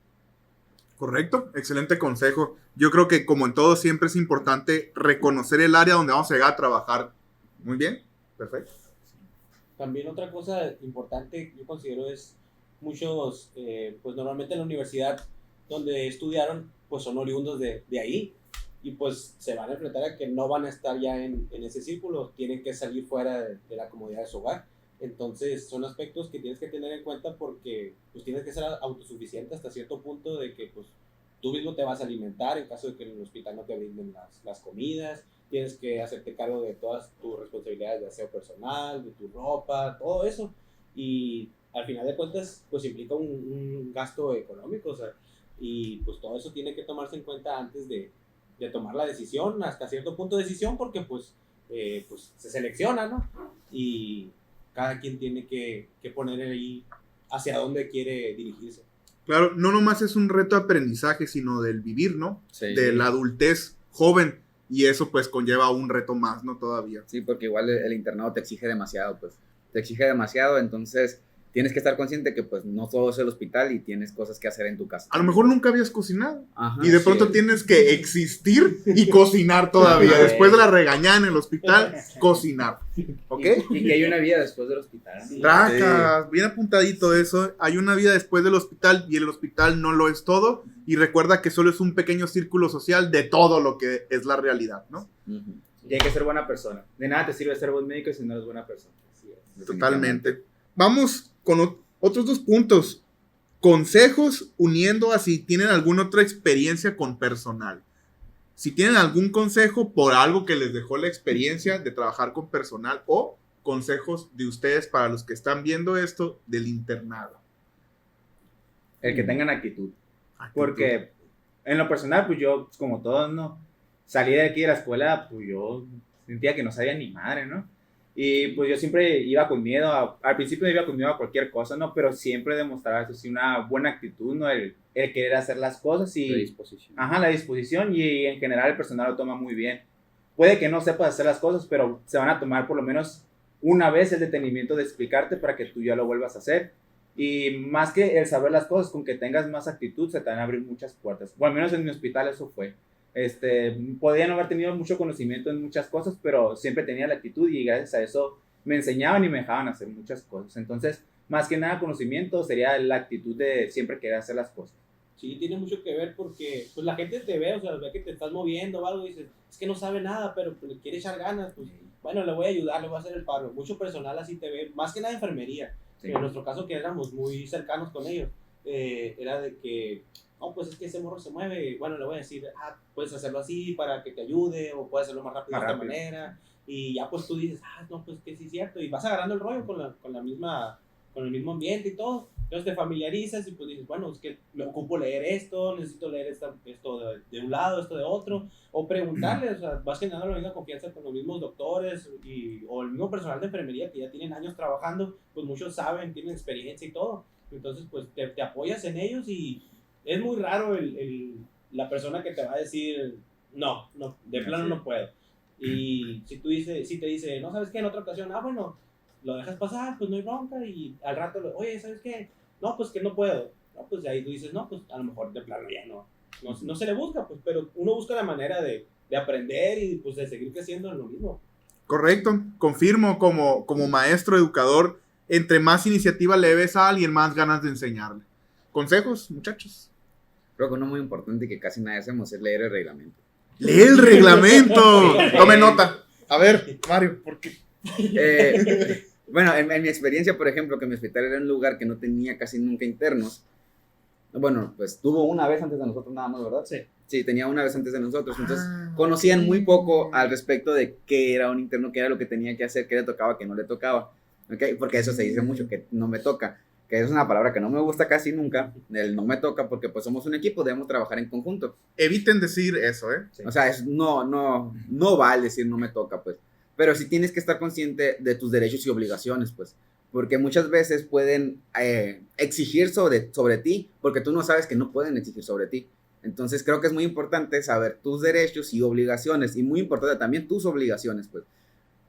Correcto, excelente consejo. Yo creo que como en todo siempre es importante reconocer el área donde vamos a llegar a trabajar. Muy bien, perfecto. También otra cosa importante yo considero es muchos, pues normalmente en la universidad donde estudiaron, pues son oriundos de ahí, y pues se van a enfrentar a que no van a estar ya en ese círculo, tienen que salir fuera de la comodidad de su hogar. Entonces son aspectos que tienes que tener en cuenta, porque pues tienes que ser autosuficiente hasta cierto punto, de que pues tú mismo te vas a alimentar en caso de que en el hospital no te brinden las comidas, tienes que hacerte cargo de todas tus responsabilidades de aseo personal, de tu ropa, todo eso, y al final de cuentas pues implica un gasto económico, o sea, y pues todo eso tiene que tomarse en cuenta antes de de tomar la decisión, hasta cierto punto de decisión, porque pues se selecciona, ¿no? Y cada quien tiene que poner ahí hacia dónde quiere dirigirse. Claro, no nomás es un reto de aprendizaje, sino del vivir, ¿no? Sí. De la adultez joven. Y eso pues conlleva un reto más, ¿no? Todavía. Sí, porque igual el internado te exige demasiado, pues. Te exige demasiado, entonces tienes que estar consciente que pues no todo es el hospital y tienes cosas que hacer en tu casa. A lo mejor nunca habías cocinado. Ajá, Y de pronto sí. tienes que existir y cocinar todavía. Ajá. Después de la regañada en el hospital, cocinar. ¿Ok? Y que hay una vida después del hospital. Sí. Tracas, bien apuntadito eso. Hay una vida después del hospital y el hospital no lo es todo. Y recuerda que solo es un pequeño círculo social de todo lo que es la realidad, ¿no? Ujú. Y hay que ser buena persona. De nada te sirve ser buen médico si no eres buena persona. Así es. Totalmente. Vamos con otros 2 puntos. Consejos uniendo a si tienen alguna otra experiencia con personal. Si tienen algún consejo por algo que les dejó la experiencia de trabajar con personal o consejos de ustedes para los que están viendo esto del internado. El que tengan actitud. Porque en lo personal, pues yo, como todos, ¿no? Salí de aquí de la escuela, pues yo sentía que no sabía ni madre, ¿no? Y pues yo siempre iba con miedo, al principio iba con miedo a cualquier cosa, ¿no? Pero siempre demostraba eso sí, una buena actitud, ¿no? El querer hacer las cosas y... Predisposición. Ajá, la disposición y en general el personal lo toma muy bien. Puede que no sepas hacer las cosas, pero se van a tomar por lo menos una vez el detenimiento de explicarte para que tú ya lo vuelvas a hacer. Y más que el saber las cosas, con que tengas más actitud, se te van a abrir muchas puertas. O al menos en mi hospital eso fue. Podía no haber tenido mucho conocimiento en muchas cosas, pero siempre tenía la actitud y gracias a eso me enseñaban y me dejaban hacer muchas cosas. Entonces, más que nada conocimiento sería la actitud de siempre querer hacer las cosas. Sí, tiene mucho que ver porque pues la gente te ve, o sea, ve que te estás moviendo o algo y dices, es que no sabe nada, pero pues, le quiere echar ganas, pues bueno, le voy a ayudar, le voy a hacer el paro. Mucho personal así te ve, más que nada enfermería. Sí. En nuestro caso que éramos muy cercanos con ellos, era de que, no, pues es que ese morro se mueve, bueno, le voy a decir, puedes hacerlo así para que te ayude o puedes hacerlo más rápido de esta manera. Y ya pues tú dices, no, pues que sí es cierto, y vas agarrando el rollo con el mismo ambiente y todo. Entonces te familiarizas y pues dices, bueno, es que me ocupo leer esto, necesito leer esto de un lado, esto de otro, o preguntarles, o sea, vas generando la misma confianza con los mismos doctores o el mismo personal de enfermería que ya tienen años trabajando, pues muchos saben, tienen experiencia y todo. Entonces pues te apoyas en ellos y es muy raro la persona que te va a decir, no, de plano no puedo. Y si te dice, no, ¿sabes qué? En otra ocasión, bueno, lo dejas pasar, pues no hay bronca, y al rato, oye, ¿sabes qué? No, pues que no puedo. No, pues ahí tú dices, no, pues a lo mejor de plano ya no se le busca, pues, pero uno busca la manera de aprender y pues de seguir creciendo en lo mismo. Correcto, confirmo como maestro educador, entre más iniciativa le ves a alguien, más ganas de enseñarle. ¿Consejos, muchachos? Creo que uno muy importante que casi nadie hacemos es leer el reglamento. ¡Lee el reglamento! Tome nota. A ver, Mario, ¿por qué? Bueno, en mi experiencia, por ejemplo, que mi hospital era un lugar que no tenía casi nunca internos. Bueno, pues tuvo una vez antes de nosotros nada más, ¿verdad? Sí. Sí, tenía una vez antes de nosotros. Entonces, conocían muy poco al respecto de qué era un interno, qué era lo que tenía que hacer, qué le tocaba, qué no le tocaba. ¿Okay? Porque eso se dice mucho, que no me toca. Que es una palabra que no me gusta casi nunca. El no me toca, porque pues somos un equipo, debemos trabajar en conjunto. Eviten decir eso, ¿eh? O sea, no vale decir no me toca, pues. Pero sí tienes que estar consciente de tus derechos y obligaciones, pues. Porque muchas veces pueden exigir sobre ti, porque tú no sabes que no pueden exigir sobre ti. Entonces creo que es muy importante saber tus derechos y obligaciones, y muy importante también tus obligaciones, pues.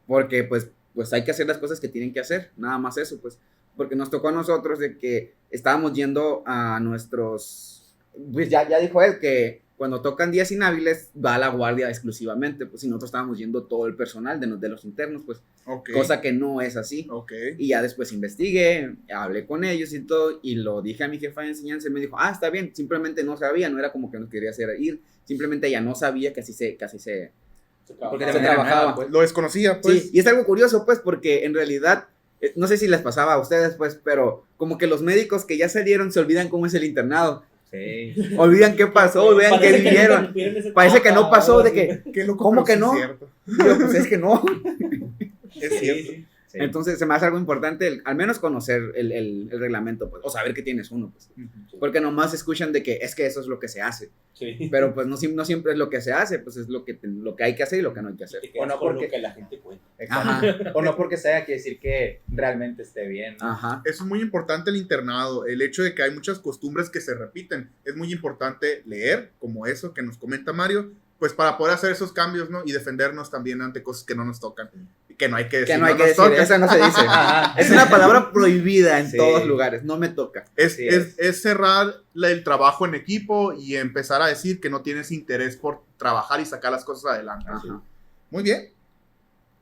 Porque pues hay que hacer las cosas que tienen que hacer, nada más eso, pues. Porque nos tocó a nosotros de que estábamos yendo a nuestros... Pues ya dijo él que cuando tocan días inhábiles va a la guardia exclusivamente, pues, y nosotros estábamos yendo todo el personal de los internos, pues, Ok. cosa que no es así. Ok. Y ya después investigué, hablé con ellos y todo, y lo dije a mi jefa de enseñanza, y me dijo, está bien, simplemente no sabía, no era como que nos quería hacer ir, simplemente ella no sabía que así se Porque se de manera trabajaba. nueva, pues. Lo desconocía, pues. Sí, y es algo curioso, pues, porque en realidad, no sé si les pasaba a ustedes, pues, pero como que los médicos que ya salieron se olvidan cómo es el internado. Sí. Olvidan qué pasó, olvidan qué vivieron. Parece que no pasó, de que, Qué loco, ¿cómo pero que sí no? es cierto. yo, pues es que no. Es cierto. Sí. Sí. Entonces se me hace algo importante, al menos conocer el reglamento, pues, o saber que tienes uno, pues. Ujú. Porque nomás escuchan de que es que eso es lo que se hace. Sí. Pero pues no siempre es lo que se hace, pues es lo que hay que hacer y lo que no hay que hacer. Te quedas O no, con porque- lo que la gente cuenta. Exacto. Ajá, O no porque sea, quiere decir que realmente esté bien, ¿no? ajá. Eso es muy importante el internado, el hecho de que hay muchas costumbres que se repiten. Es muy importante leer, como eso que nos comenta Mario, pues para poder hacer esos cambios, ¿no? Y defendernos también ante cosas que no nos tocan. Que no hay que decir. Que no hay que nos decir, toca. esa no se dice. Ajá. Es una palabra prohibida en Sí. todos lugares, no me toca. Es, Así es cerrar el trabajo en equipo y empezar a decir que no tienes interés por trabajar y sacar las cosas adelante. Ajá. Muy bien.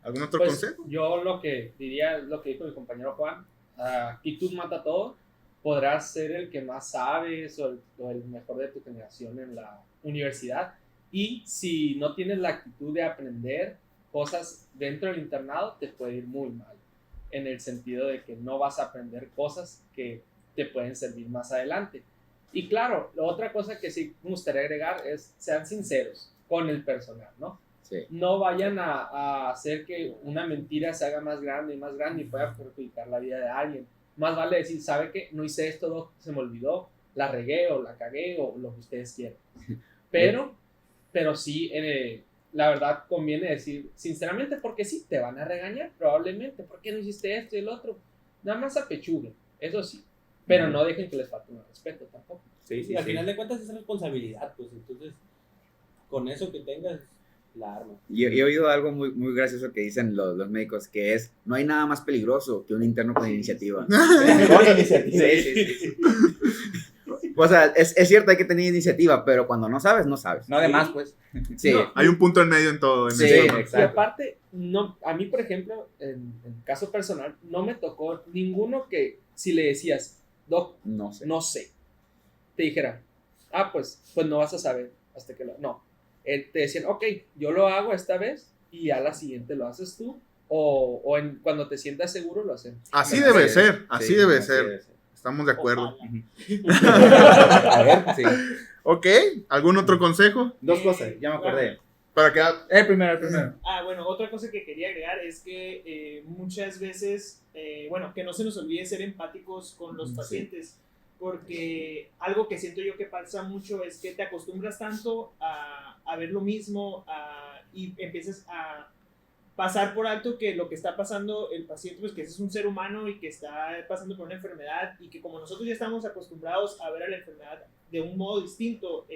¿Algún otro Pues, consejo? yo lo que diría es lo que dijo mi compañero Juan, actitud mata todo. Podrás ser el que más sabes o el mejor de tu generación en la universidad, y si no tienes la actitud de aprender cosas dentro del internado, te puede ir muy mal, en el sentido de que no vas a aprender cosas que te pueden servir más adelante. Y claro, la otra cosa que sí me gustaría agregar es, sean sinceros con el personal, ¿no? Sí. No vayan a hacer que una mentira se haga más grande y pueda perjudicar la vida de alguien. Más vale decir, ¿sabe qué? No hice esto, Doc, se me olvidó, la regué o la cagué o lo que ustedes quieran. Pero sí, la verdad conviene decir sinceramente, porque sí, te van a regañar probablemente. ¿Por qué no hiciste esto y el otro? Nada más apechuguen, eso sí. Pero no dejen que les falte un respeto tampoco. Sí, Y sí, al sí. final de cuentas es responsabilidad, pues entonces con eso que tengas la arma. Yo he oído algo muy, muy gracioso que dicen los médicos, que es, no hay nada más peligroso que un interno con iniciativa. Con iniciativa. Sí, sí, sí, sí. O sea, es cierto, hay que tener iniciativa, pero cuando no sabes, no sabes. No de más, pues. Sí, No. Hay un punto en medio en todo. En Sí, eso, ¿no? Y exacto. aparte, no, a mí, por ejemplo, en caso personal, no me tocó ninguno que si le decías, Doc, no sé. no sé, te dijera, pues no vas a saber hasta que lo... No, te decían, ok, yo lo hago esta vez y a la siguiente lo haces tú, cuando te sientas seguro lo hacen. Así Bueno, debe sí, ser, así debe así ser. debe ser. Estamos de acuerdo. A ver, sí. Ok, ¿algún otro consejo? Dos cosas, ya me acordé. Para que El primero. Bueno, otra cosa que quería agregar es que muchas veces, que no se nos olvide ser empáticos con los Sí. pacientes, porque algo que siento yo que pasa mucho es que te acostumbras tanto a ver lo mismo y empiezas a pasar por alto que lo que está pasando el paciente, pues que ese es un ser humano y que está pasando por una enfermedad, y que como nosotros ya estamos acostumbrados a ver a la enfermedad de un modo distinto,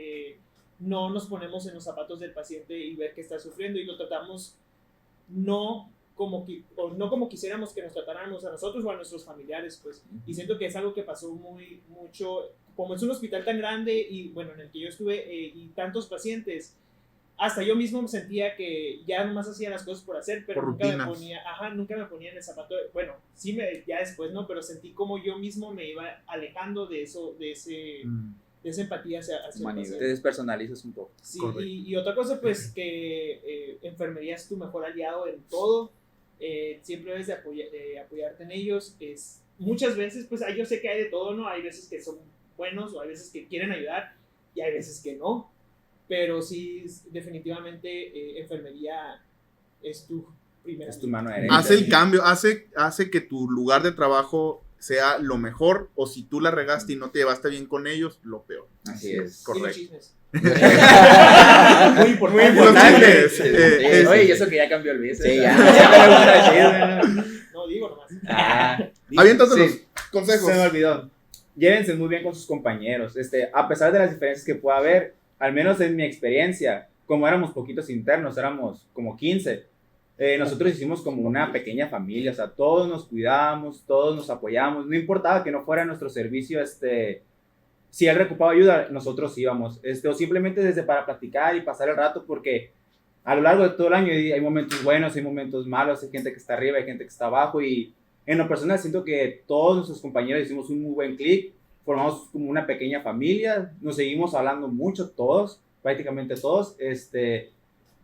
no nos ponemos en los zapatos del paciente y ver que está sufriendo, y lo tratamos no como quisiéramos que nos tratáramos a nosotros o a nuestros familiares, pues. Y siento que es algo que pasó mucho, como es un hospital tan grande y bueno, en el que yo estuve, y tantos pacientes, hasta yo mismo sentía que ya nomás hacía las cosas por hacer, pero Por nunca me rutinas. ponía en el zapato, bueno, sí ya después, ¿no? Pero sentí como yo mismo me iba alejando de eso, de esa empatía hacia el Humanidad. paciente. Te despersonalizas un poco. Sí, Correcto. y otra cosa, pues, que enfermería es tu mejor aliado en todo. Siempre debes de apoyarte en ellos. Muchas veces, pues, yo sé que hay de todo, ¿no? Hay veces que son buenos o hay veces que quieren ayudar y hay veces que no. Pero sí, definitivamente, enfermería es tu primera. Es tu mano derecha. hace el cambio, hace que tu lugar de trabajo sea lo mejor, o si tú la regaste y no te llevaste bien con ellos, lo peor. Así es. Dime Correcto. chismes. Muy importante. Muy importante. Sí, Oye, y eso que ya cambió Luis. Sí, ¿eh? ya. Siempre le gusta el chisme, ¿no? No, digo nomás. Aviéntate Sí. los consejos. Se me olvidó. Llévense muy bien con sus compañeros. A pesar de las diferencias que pueda haber, al menos en mi experiencia, como éramos poquitos internos, éramos como 15, nosotros hicimos como una pequeña familia. O sea, todos nos cuidábamos, todos nos apoyábamos. No importaba que no fuera nuestro servicio, si él recupaba ayuda, nosotros íbamos. O simplemente desde para platicar y pasar el rato, porque a lo largo de todo el año hay momentos buenos, hay momentos malos, hay gente que está arriba, hay gente que está abajo, y en lo personal siento que todos nuestros compañeros hicimos un muy buen clic, formamos como una pequeña familia, nos seguimos hablando mucho todos, prácticamente todos,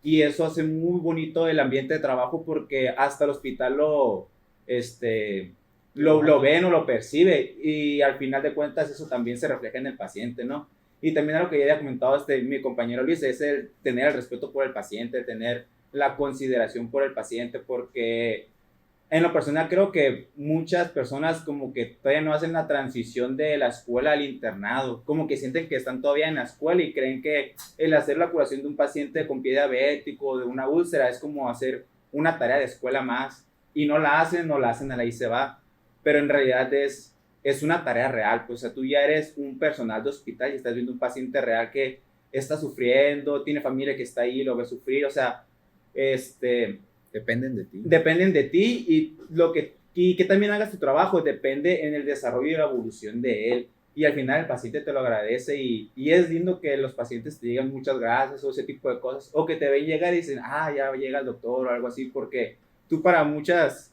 y eso hace muy bonito el ambiente de trabajo, porque hasta el hospital lo ven o lo percibe, y al final de cuentas eso también se refleja en el paciente, ¿no? Y también algo que ya había comentado mi compañero Luis, es el tener el respeto por el paciente, tener la consideración por el paciente, porque en lo personal creo que muchas personas como que todavía no hacen la transición de la escuela al internado, como que sienten que están todavía en la escuela y creen que el hacer la curación de un paciente con pie diabético o de una úlcera es como hacer una tarea de escuela más, y no la hacen a la y se va, pero en realidad es una tarea real, pues, o sea, tú ya eres un personal de hospital y estás viendo un paciente real que está sufriendo, tiene familia que está ahí, lo ve sufrir, o sea, Dependen de ti. dependen de ti, y que también hagas tu trabajo depende en el desarrollo y la evolución de él, y al final el paciente te lo agradece, y es lindo que los pacientes te digan muchas gracias o ese tipo de cosas, o que te ven llegar y dicen, ya llega el doctor o algo así, porque tú para muchas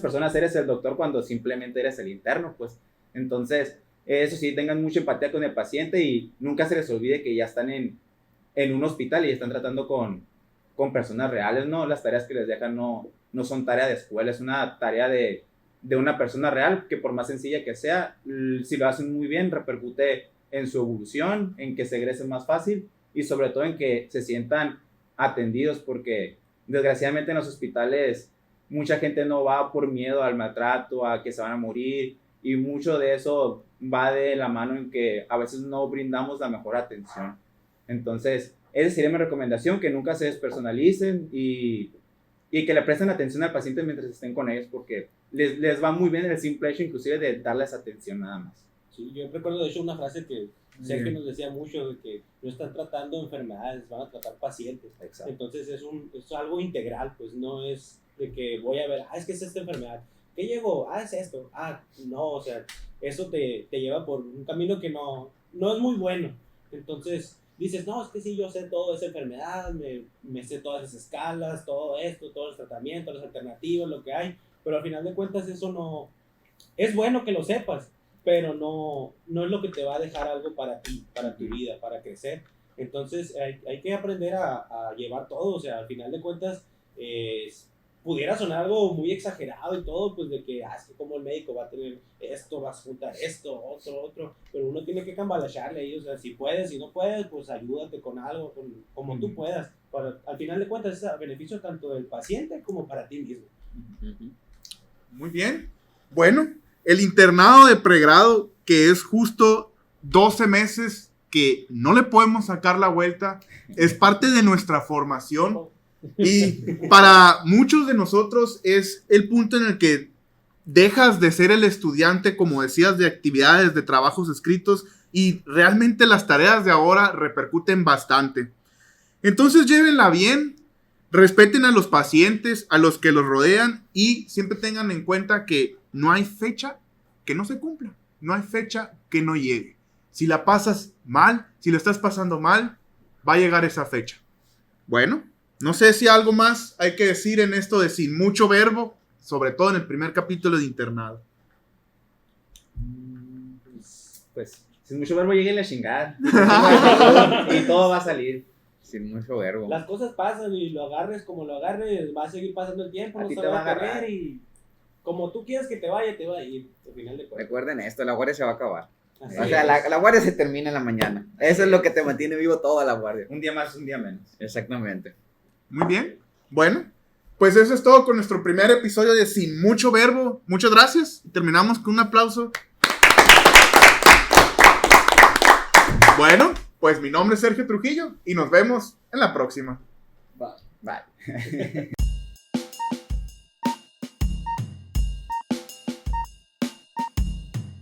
personas eres el doctor cuando simplemente eres el interno, pues. Entonces, eso sí, tengan mucha empatía con el paciente y nunca se les olvide que ya están en un hospital y están tratando con personas reales, ¿no? Las tareas que les dejan no son tarea de escuela, es una tarea de una persona real que por más sencilla que sea, si lo hacen muy bien, repercute en su evolución, en que se egresen más fácil y sobre todo en que se sientan atendidos, porque desgraciadamente en los hospitales mucha gente no va por miedo al maltrato, a que se van a morir, y mucho de eso va de la mano en que a veces no brindamos la mejor atención. Entonces, esa sería mi recomendación, que nunca se despersonalicen y que le presten atención al paciente mientras estén con ellos, porque les va muy bien el simple hecho inclusive de darles atención nada más. Sí, yo recuerdo de hecho una frase que Sergio nos decía mucho, de que no están tratando enfermedades, van a tratar pacientes. Exacto. Entonces es algo integral, pues no es de que voy a ver, es que es esta enfermedad. ¿Qué llegó? Es esto. No, o sea, eso te lleva por un camino que no es muy bueno. Entonces dices, no, es que sí, yo sé toda esa enfermedad, me sé todas esas escalas, todo esto, todos los tratamientos, las alternativas, lo que hay, pero al final de cuentas eso no, es bueno que lo sepas, pero no es lo que te va a dejar algo para ti, para tu vida, para crecer. Entonces hay que aprender a llevar todo, o sea, al final de cuentas pudiera sonar algo muy exagerado y todo, pues de que, es que como el médico va a tener esto, vas a juntar esto, otro, pero uno tiene que cambalacharle ahí, o sea, si puedes, si no puedes, pues ayúdate con algo, como tú puedas, al final de cuentas es a beneficio tanto del paciente como para ti mismo. Muy bien. Bueno, el internado de pregrado, que es justo 12 meses que no le podemos sacar la vuelta, es parte de nuestra formación. Y para muchos de nosotros es el punto en el que dejas de ser el estudiante, como decías, de actividades, de trabajos escritos, y realmente las tareas de ahora repercuten bastante. Entonces llévenla bien, respeten a los pacientes, a los que los rodean, y siempre tengan en cuenta que no hay fecha que no se cumpla, no hay fecha que no llegue. Si la pasas mal, si la estás pasando mal, va a llegar esa fecha. Bueno, no sé si algo más hay que decir en esto de sin mucho verbo, sobre todo en el primer capítulo de internado. Pues, sin mucho verbo lleguen a chingar. Y todo va a salir. Sin mucho verbo. Las cosas pasan y lo agarres como lo agarres, va a seguir pasando el tiempo, A no ti se te va va a a agarrar. correr y como tú quieras que te vaya a ir, al final de cuentas. Recuerden esto, la guardia se va a acabar. Así O sea, es. la guardia se termina en la mañana. Eso es lo que te mantiene vivo toda la guardia. Un día más, un día menos. Exactamente. Muy bien. Bueno, pues eso es todo con nuestro primer episodio de Sin Mucho Verbo. Muchas gracias. Terminamos con un aplauso. Bueno, pues mi nombre es Sergio Trujillo y nos vemos en la próxima. Bye.